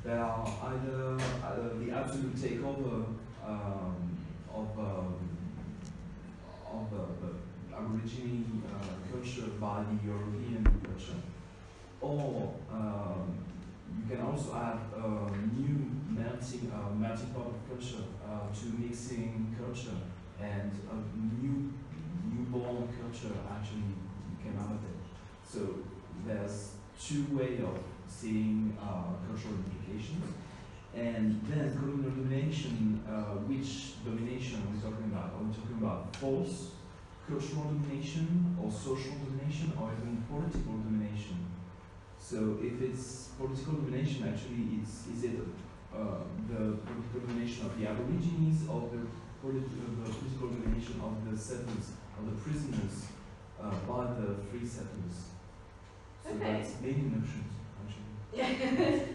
there are either the absolute takeover of the Aborigine culture by the European culture, or you can also have new melting pot of culture to mixing culture, and a newborn culture actually came out of it. So there's two ways of seeing cultural implications. And then colonial domination, which domination are we talking about? Are we talking about false cultural domination, or social domination, or even political domination? So if it's political domination, actually, is it the political domination of the Aborigines, or the political domination of the settlers, of the prisoners by the free settlers? So Okay. that's many notions, actually. Yeah,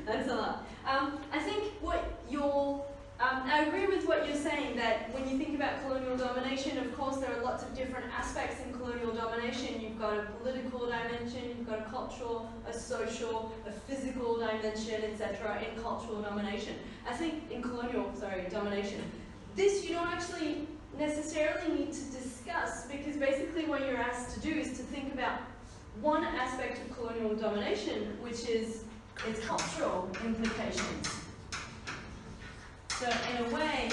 that's a lot. I think what you're, I agree with what you're saying, that when you think about colonial domination, of course there are lots of different aspects in colonial domination. You've got a political dimension, you've got a cultural, a social, a physical dimension, etc. in cultural domination. I think in domination, this you don't actually necessarily need to discuss, because basically what you're asked to do is to think about one aspect of colonial domination, which is its cultural implications. So in a way,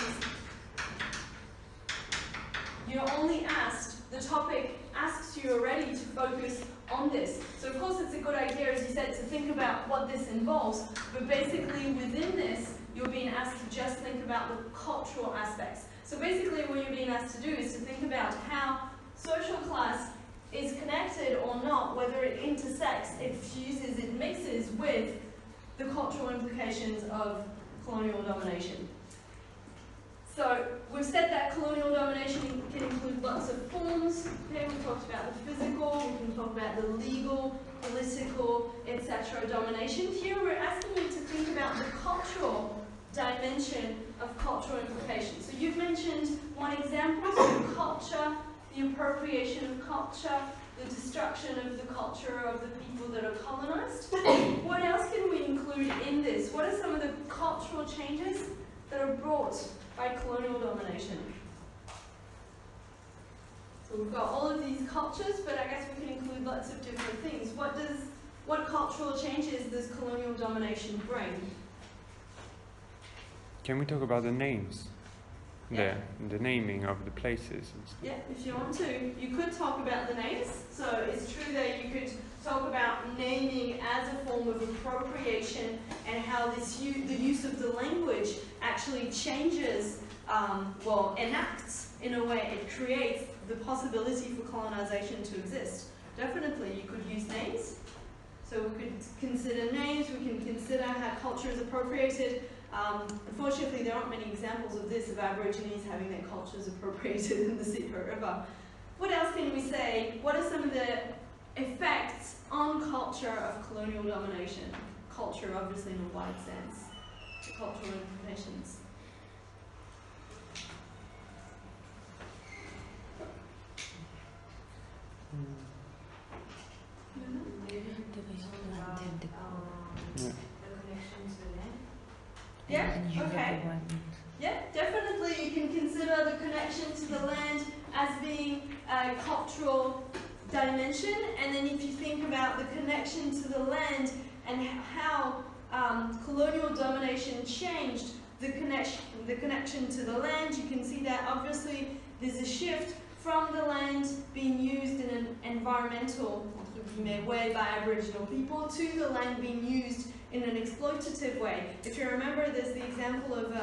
you're only asked, the topic asks you already to focus on this. So of course it's a good idea, as you said, to think about what this involves, but basically within this, you're being asked to just think about the cultural aspects. So basically what you're being asked to do is to think about how social class is connected or not, whether it intersects, it fuses, it mixes with the cultural implications of colonial domination. So we've said that colonial domination can include lots of forms. Okay, we've talked about the physical, we can talk about the legal, political, etc. domination. Here we're asking you to think about the cultural dimension of cultural implications. So you've mentioned one example, so culture, the appropriation of culture, the destruction of the culture of the people that are colonized. What else can we include in this? What are some of the cultural changes that are brought by colonial domination? So we've got all of these cultures, but I guess we can include lots of different things. What cultural changes does colonial domination bring? Can we talk about the names? Yeah. The naming of the places and stuff. Yeah, if you want to. You could talk about the names. So it's true that you could talk about naming as a form of appropriation, and how this the use of the language actually changes, enacts, in a way, it creates the possibility for colonization to exist. Definitely, you could use names. So we could consider names, we can consider how culture is appropriated. Unfortunately, there aren't many examples of this, of Aborigines having their cultures appropriated in the Secret River. What else can we say? What are some of the effects on culture of colonial domination? Culture, obviously, in a wide sense. The cultural implications. Yeah, okay. Yeah, definitely you can consider the connection to the land as being a cultural dimension, and then if you think about the connection to the land and how colonial domination changed the connection to the land, you can see that obviously there's a shift from the land being used in an environmental way by Aboriginal people to the land being used in an exploitative way. If you remember, there's the example of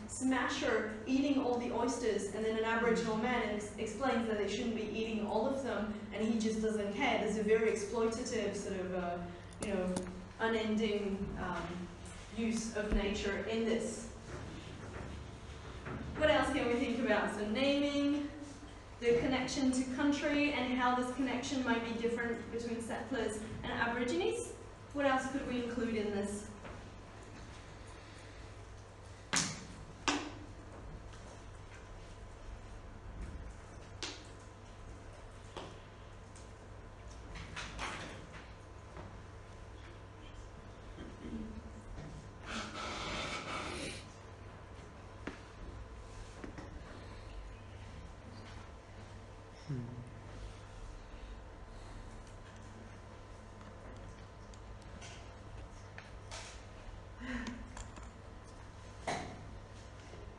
Smasher eating all the oysters, and then an Aboriginal man explains that they shouldn't be eating all of them, and he just doesn't care. There's a very exploitative sort of, unending use of nature in this. What else can we think about? So naming, the connection to country, and how this connection might be different between settlers and Aborigines. What else could we include in this?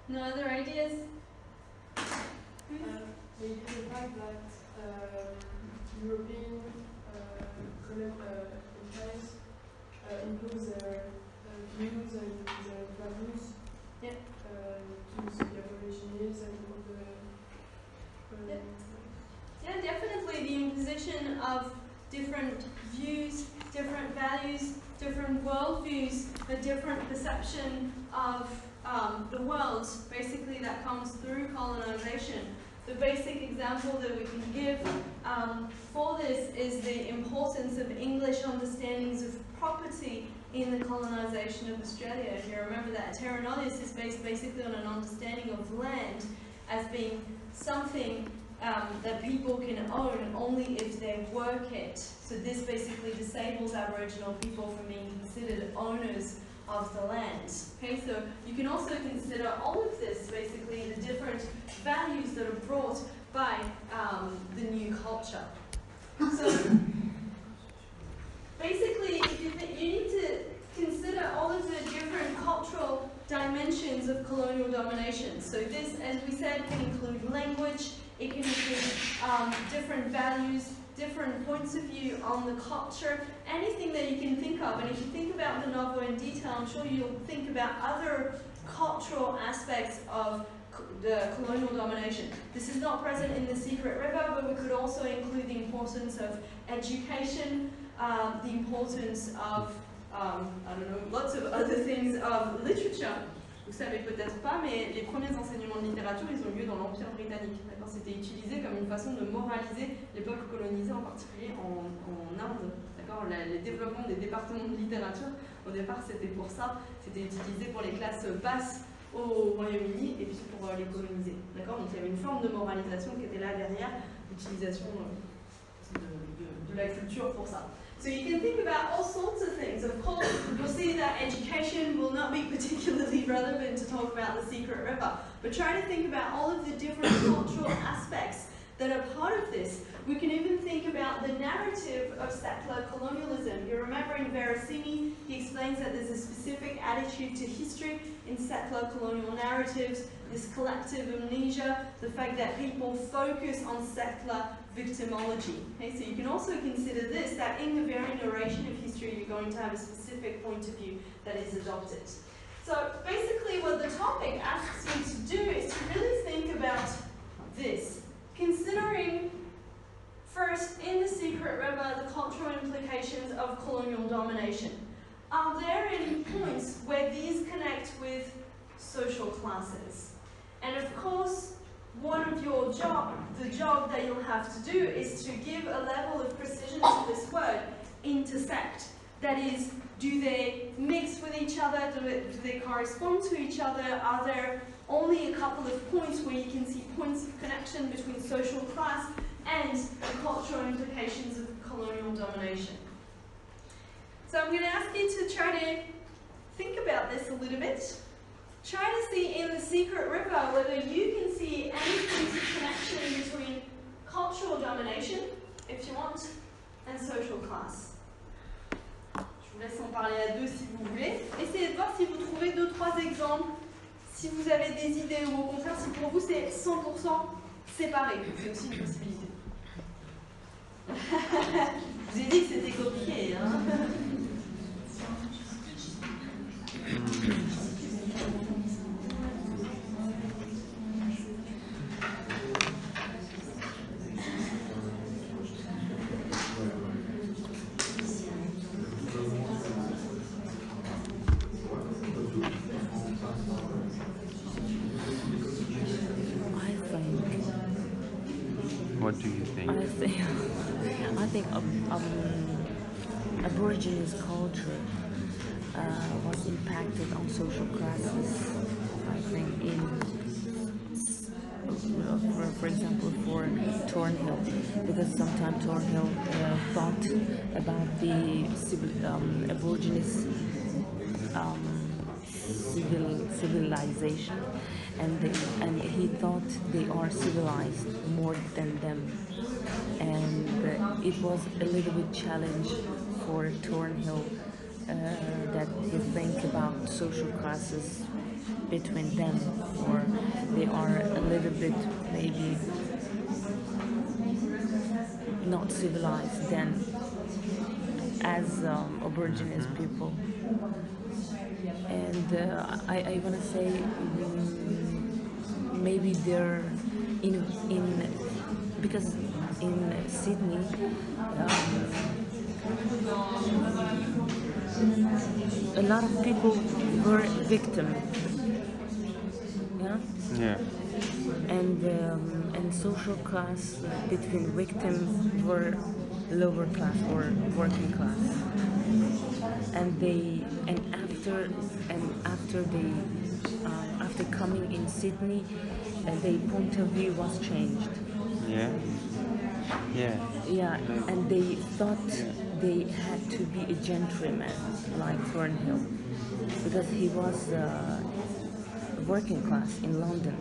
No other ideas? Maybe the fact that European empires impose their views and their values Yeah. to the aborigines and all the Yeah, definitely the imposition of different views, different values, different worldviews, a different perception of the world, basically that comes through colonization. The basic example that we can give for this is the importance of English understandings of property in the colonization of Australia. If you remember that terra nullius is based basically on an understanding of land as being something that people can own only if they work it. So this basically disables Aboriginal people from being considered owners of the land. Okay, so you can also consider all of this, basically the different values that are brought by the new culture. So basically, you need to consider all of the different cultural dimensions of colonial domination. So this, as we said, can include language, it can include different values, different points of view on the culture, anything that you can think of. And if you think about the novel in detail, I'm sure you'll think about other cultural aspects of the colonial domination. This is not present in The Secret River, but we could also include the importance of education, the importance of, I don't know, lots of other things of literature. Vous savez peut-être pas, mais les premiers enseignements de littérature, ils ont lieu dans l'Empire britannique. C'était utilisé comme une façon de moraliser les peuples colonisés, en particulier en Inde. Le développement des départements de littérature, au départ, c'était pour ça. C'était utilisé pour les classes basses au Royaume-Uni et puis pour les colonisés. Donc il y avait une forme de moralisation qui était là derrière l'utilisation de la culture pour ça. So you can think about all sorts of things. Of course, you'll see that education will not be particularly relevant to talk about the Secret River, but try to think about all of the different cultural aspects that are part of this. We can even think about the narrative of settler colonialism. You remember in Verasimi, he explains that there's a specific attitude to history in settler colonial narratives, this collective amnesia, the fact that people focus on settler victimology. Okay, so you can also consider this, that in the very narration of history, you're going to have a specific point of view that is adopted. So basically what the topic asks you to do is to really think about this, considering first, in The Secret River, the cultural implications of colonial domination. Are there any points where these connect with social classes? And of course, one of your the job that you'll have to do is to give a level of precision to this word, intersect. That is, do they mix with each other? Do they correspond to each other? Are there only a couple of points where you can see points of connection between social class and the cultural implications of colonial domination? So I'm going to ask you to try to think about this a little bit. Try to see in The Secret River whether you can see any points of connection between cultural domination, if you want, and social class. Je vous laisse en parler à deux si vous voulez. Essayez de voir si vous trouvez 2-3 exemples, si vous avez des idées ou au contraire si pour vous c'est 100% séparé. C'est aussi une possibilité. J'ai dit que c'était compliqué, hein. What do you think? I think Aborigines culture was impacted on social classes. I think for example, for Thornhill, because sometimes Thornhill thought about the Aborigines civilization, and he thought they are civilized more than them, and it was a little bit challenge for Thornhill that he think about social classes between them, or they are a little bit maybe not civilized than as Aborigines people. And I want to say maybe they're in because in Sydney a lot of people were victims, yeah, Yeah. and social class between victims were lower class or working class, and after coming in Sydney, their point of view was changed. Yeah. Yeah. Yeah, and they thought Yeah. they had to be a gentleman like Thornhill because he was working class in London.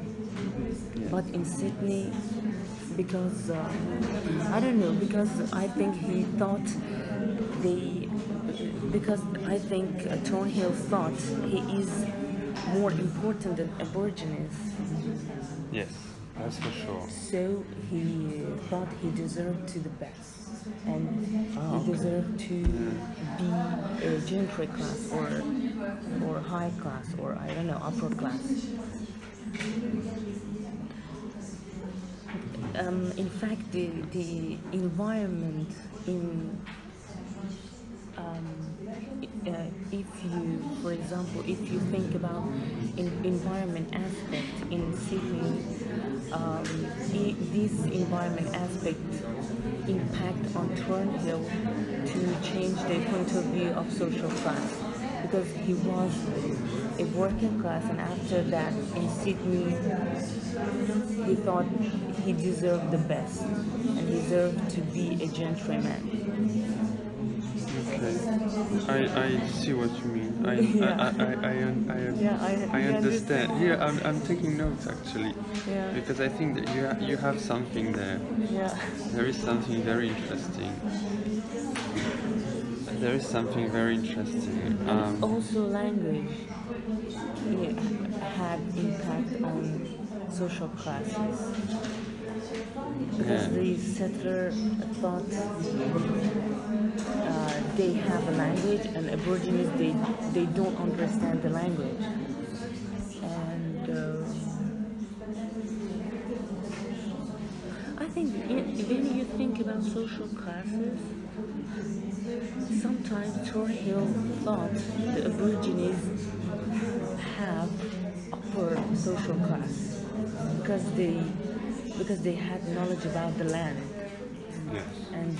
But in Sydney, because I don't know, because I think he thought Thornhill thought he is more important than Aborigines. Yes, that's for sure. So he thought he deserved to the best, and Oh, he okay. deserved to be a gentry class or high class, or I don't know, upper class. In fact, the environment in if you, for example, if you think about environment aspect in Sydney, this environment aspect impact on Thornhill to change their point of view of social class, because he was a working class, and after that in Sydney he thought he deserved the best and deserved to be a gentleman. Okay. I see what you mean. I you understand. Yeah, I'm taking notes actually, Yeah. because I think that you have something there. Yeah. There is something very interesting. There is something very interesting. Also, language had impact on social classes, because Yeah. the settler thought they have a language, and Aborigines they don't understand the language, and I think when you think about social classes, sometimes Thornhill thought the Aborigines have upper social class because they had knowledge about the land, Yes. and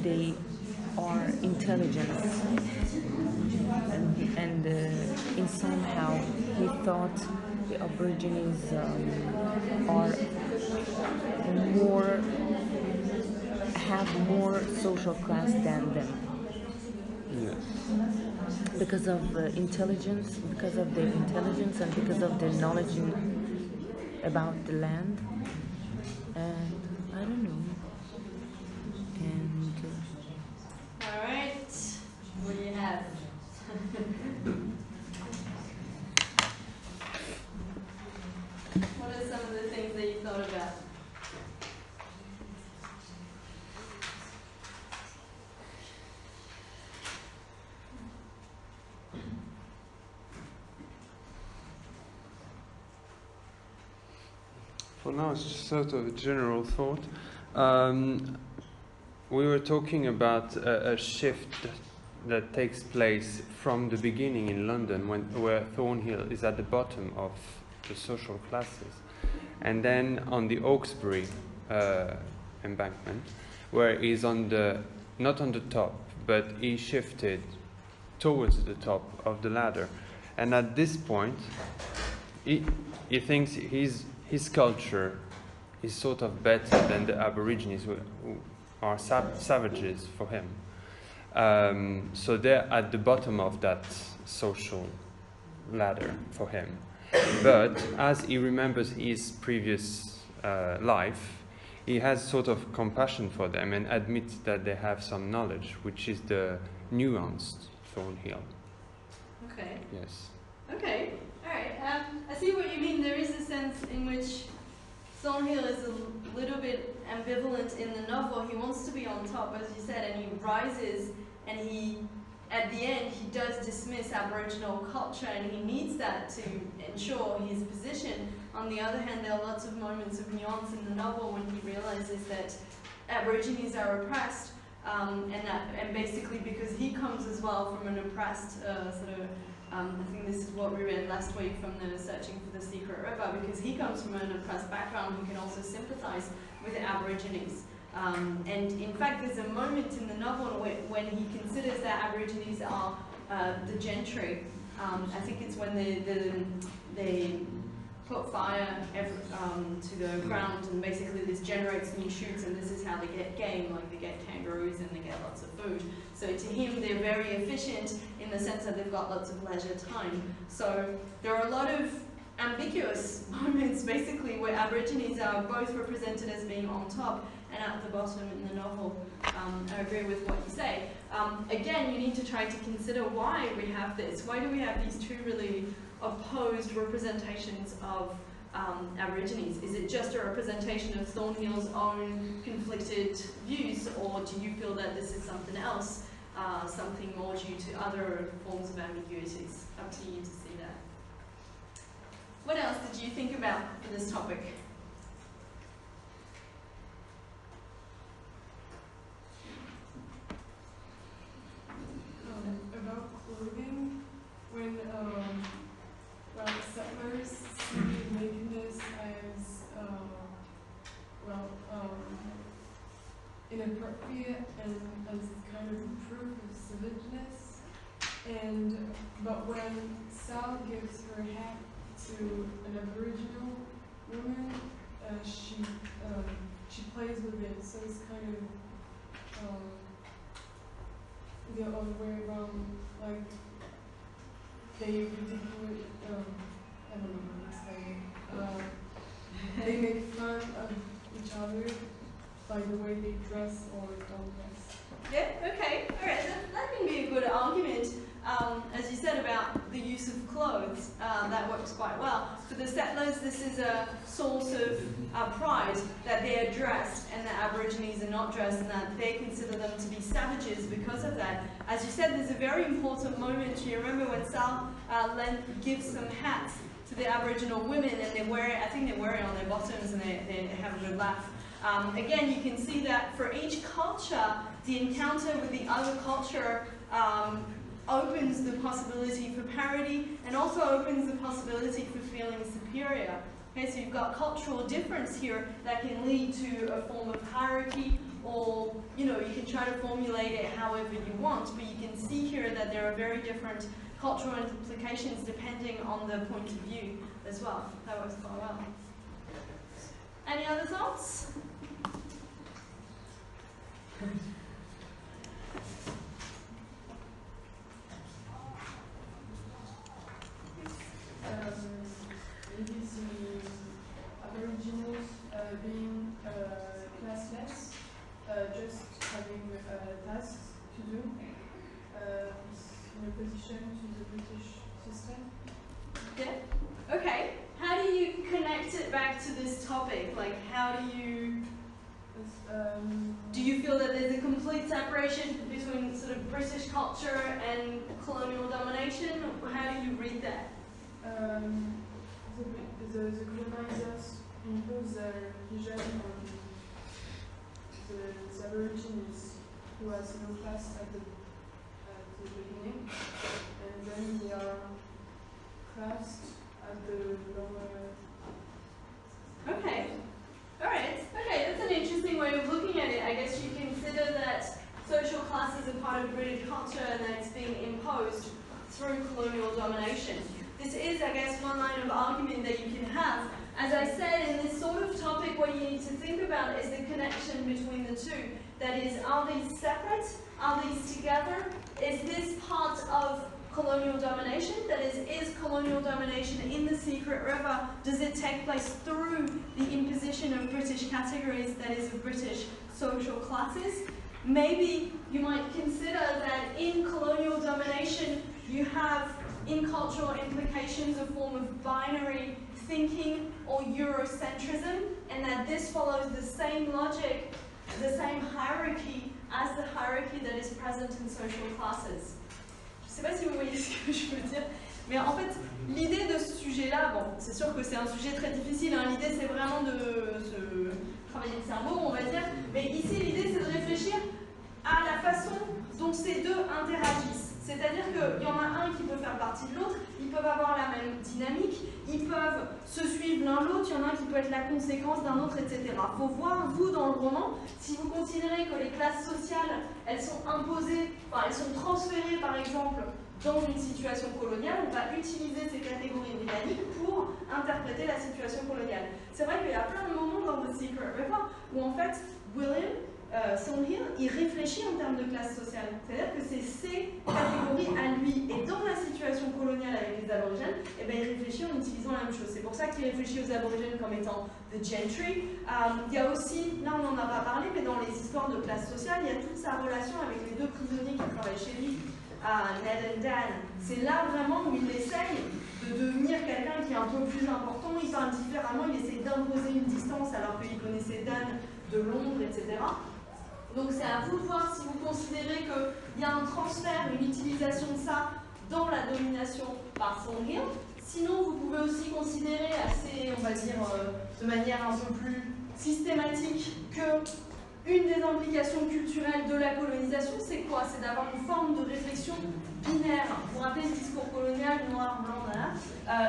they are intelligent, and in somehow he thought the Aborigines have more social class than them Yes. because of intelligence, because of their intelligence, and because of their knowledge about the land, and I don't know, and All right, what do you have? What are some of the things that you thought about? For now, it's just sort of a general thought. We were talking about a shift that takes place from the beginning in London, where Thornhill is at the bottom of the social classes, and then on the Hawkesbury embankment, where he's not on the top, but he shifted towards the top of the ladder, and at this point, he thinks his culture is sort of better than the Aborigines, who are savages for him. So they're at the bottom of that social ladder for him. But as he remembers his previous life, he has sort of compassion for them and admits that they have some knowledge, which is the nuanced Thornhill. Okay. Yes. Okay. Alright, I see what you mean. There is a sense in which Thornhill is a little bit ambivalent in the novel. He wants to be on top, as you said, and he rises, and he, at the end, he does dismiss Aboriginal culture, and he needs that to ensure his position. On the other hand, there are lots of moments of nuance in the novel when he realizes that Aborigines are oppressed, and basically because he comes as well from an oppressed I think this is what we read last week from the Searching for the Secret River, because he comes from an oppressed background, he can also sympathize with the Aborigines. And in fact, there's a moment in the novel when he considers that Aborigines are the gentry. I think it's when they put fire to the ground, and basically this generates new shoots, and this is how they get game, like they get kangaroos and they get lots of food. So to him, they're very efficient in the sense that they've got lots of leisure time. So there are a lot of ambiguous moments basically where Aborigines are both represented as being on top and at the bottom in the novel. I agree with what you say. Again, you need to try to consider why we have this. Why do we have these two really opposed representations of Aborigines? Is it just a representation of Thornhill's own conflicted views, or do you feel that this is something else, something more due to other forms of ambiguities? Up to you to see that. What else did you think about for this topic? About clothing, when settlers see nakedness as inappropriate and as kind of proof of savageness, but when Sal gives her hat to an Aboriginal woman, she plays with it, so it's kind of the other way around, like they ridiculous, I don't know what to say. They make fun of each other by the way they dress or don't dress. Yeah, okay, alright, that can be a good argument. As you said about the use of clothes, that works quite well. For the settlers, this is a source of pride that they are dressed and the Aborigines are not dressed, and that they consider them to be savages because of that. As you said, there's a very important moment. You remember when Sal gives some hats to the Aboriginal women, and they wear it, I think they wear it on their bottoms, and they have a good laugh. Again, you can see that for each culture, the encounter with the other culture opens the possibility for parody, and also opens the possibility for feeling superior. Okay, so you've got cultural difference here that can lead to a form of hierarchy, or you can try to formulate it however you want, but you can see here that there are very different cultural implications depending on the point of view as well. That works quite well. Any other thoughts? Maybe the Aboriginals being classless, just having tasks to do, in opposition to the British system. Yeah. Okay. How do you connect it back to this topic? Like, how do you feel that there's a complete separation between sort of British culture and colonial domination? How do you read that? The colonizers impose their vision on the Aborigines, who has no class at the beginning, and then they are classed at the lower. Okay. Alright. Okay, that's an interesting way of looking at it. I guess you consider that social class is a part of British culture and that it's being imposed through colonial domination. This is, I guess, one line of argument that you can have. As I said, in this sort of topic, what you need to think about is the connection between the two. That is, are these separate? Are these together? Is this part of colonial domination? That is colonial domination in the Secret River? Does it take place through the imposition of British categories, that is, of British social classes? Maybe you might consider that in colonial domination, you have in cultural implications a form of binary thinking or Eurocentrism, and that this follows the same logic, the same hierarchy as the hierarchy that is present in social classes. Je ne sais pas si vous voyez ce que je veux dire, mais en fait, l'idée de ce sujet-là, bon, c'est sûr que c'est un sujet très difficile, hein, l'idée c'est vraiment de travailler le cerveau, on va dire, mais ici l'idée c'est de réfléchir à la façon dont ces deux interagissent. C'est-à-dire qu'il y en a un qui peut faire partie de l'autre, ils peuvent avoir la même dynamique, ils peuvent se suivre l'un l'autre, il y en a un qui peut être la conséquence d'un autre, etc. Il faut voir, vous, dans le roman, si vous considérez que les classes sociales, elles sont imposées, enfin, elles sont transférées, par exemple, dans une situation coloniale, on va utiliser ces catégories britanniques pour interpréter la situation coloniale. C'est vrai qu'il y a plein de moments dans The Secret River où, en fait, William Thornhill, il réfléchit en termes de classe sociale. C'est-à-dire que c'est ses catégories à lui. Et dans la situation coloniale avec les aborigènes, eh ben, il réfléchit en utilisant la même chose. C'est pour ça qu'il réfléchit aux aborigènes comme étant the gentry. Il y a aussi, là on n'en a pas parlé, mais dans les histoires de classe sociale, il y a toute sa relation avec les deux prisonniers qui travaillent chez lui, Ned et Dan. C'est là vraiment où il essaye de devenir quelqu'un qui est un peu plus important. Il parle différemment, il essaie d'imposer une distance alors qu'il connaissait Dan de Londres, etc. Donc c'est à vous de voir si vous considérez qu'il y a un transfert, une utilisation de ça dans la domination par Thornhill. Sinon, vous pouvez aussi considérer assez, on va dire, de manière un peu plus systématique que une des implications culturelles de la colonisation, c'est quoi? C'est d'avoir une forme de réflexion binaire. Vous rappelez le discours colonial, noir, blanc,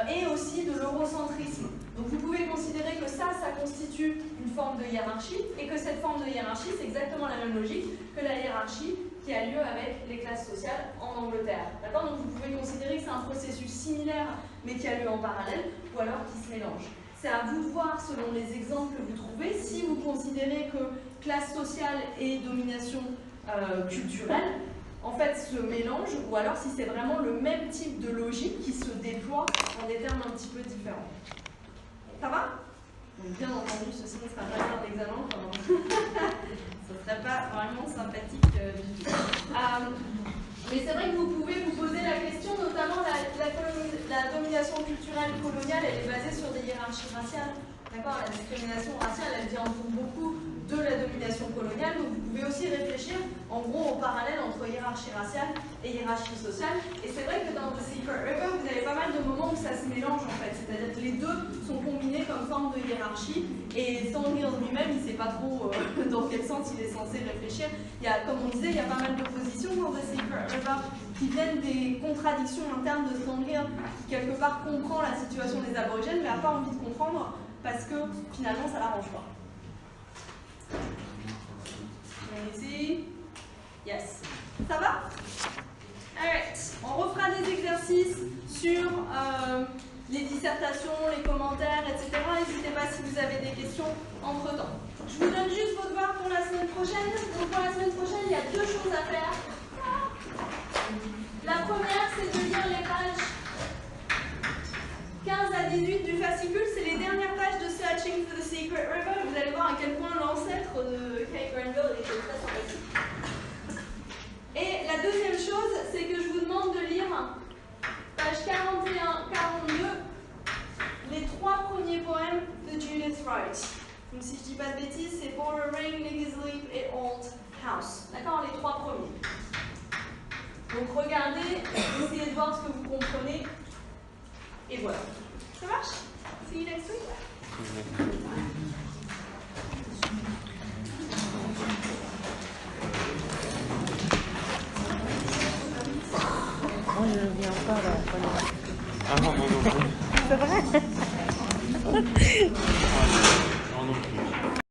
et aussi de l'eurocentrisme. Donc vous pouvez considérer que ça constitue une forme de hiérarchie, et que cette forme de hiérarchie, c'est exactement la même logique que la hiérarchie qui a lieu avec les classes sociales en Angleterre. D'accord? Donc vous pouvez considérer que c'est un processus similaire, mais qui a lieu en parallèle, ou alors qui se mélange. C'est à vous de voir, selon les exemples que vous trouvez, si vous considérez que classe sociale et domination culturelle, en fait, se mélangent, ou alors si c'est vraiment le même type de logique qui se déploie en des termes un petit peu différents. Ça va? Donc, bien entendu, ceci ne sera pas un examen, ce ne serait pas vraiment sympathique du tout. Mais c'est vrai que vous pouvez vous poser la question, notamment la domination culturelle coloniale, elle est basée sur des hiérarchies raciales. D'accord? La discrimination raciale, elle vient beaucoup de la domination coloniale, donc vous pouvez aussi réfléchir en gros au parallèle entre hiérarchie raciale et hiérarchie sociale. Et c'est vrai que dans The Secret River, vous avez pas mal de moments où ça se mélange en fait, c'est-à-dire que les deux sont combinés comme forme de hiérarchie, et Thornhill lui-même, il ne sait pas trop dans quel sens il est censé réfléchir. Il y a, comme on disait, il y a pas mal d'oppositions dans The Secret River qui viennent des contradictions internes de Thornhill, qui quelque part comprend la situation des aborigènes, mais n'a pas envie de comprendre parce que finalement ça l'arrange pas. Ici. Yes. Ça va? Alright. On refera des exercices sur les dissertations, les commentaires, etc. N'hésitez pas si vous avez des questions entre temps. Je vous donne juste vos devoirs pour la semaine prochaine. Donc pour la semaine prochaine, il y a deux choses à faire. La première, c'est de lire les pages 15 à 18 du fascicule, c'est les dernières pages de Searching for the Secret River. Vous allez voir à quel point l'ancêtre de Kate Granville était très sympathique. Et la deuxième chose, c'est que je vous demande de lire page 41-42, les trois premiers poèmes de Judith Wright. Donc si je dis pas de bêtises, c'est For a Ring, Niggas Leap et Old House. D'accord, les trois premiers. Donc regardez, essayez de voir ce que vous comprenez. Et voilà. Ça marche? See you next week. Moi, je ne viens pas là. Ah non, moi non plus. C'est vrai? Ah non plus.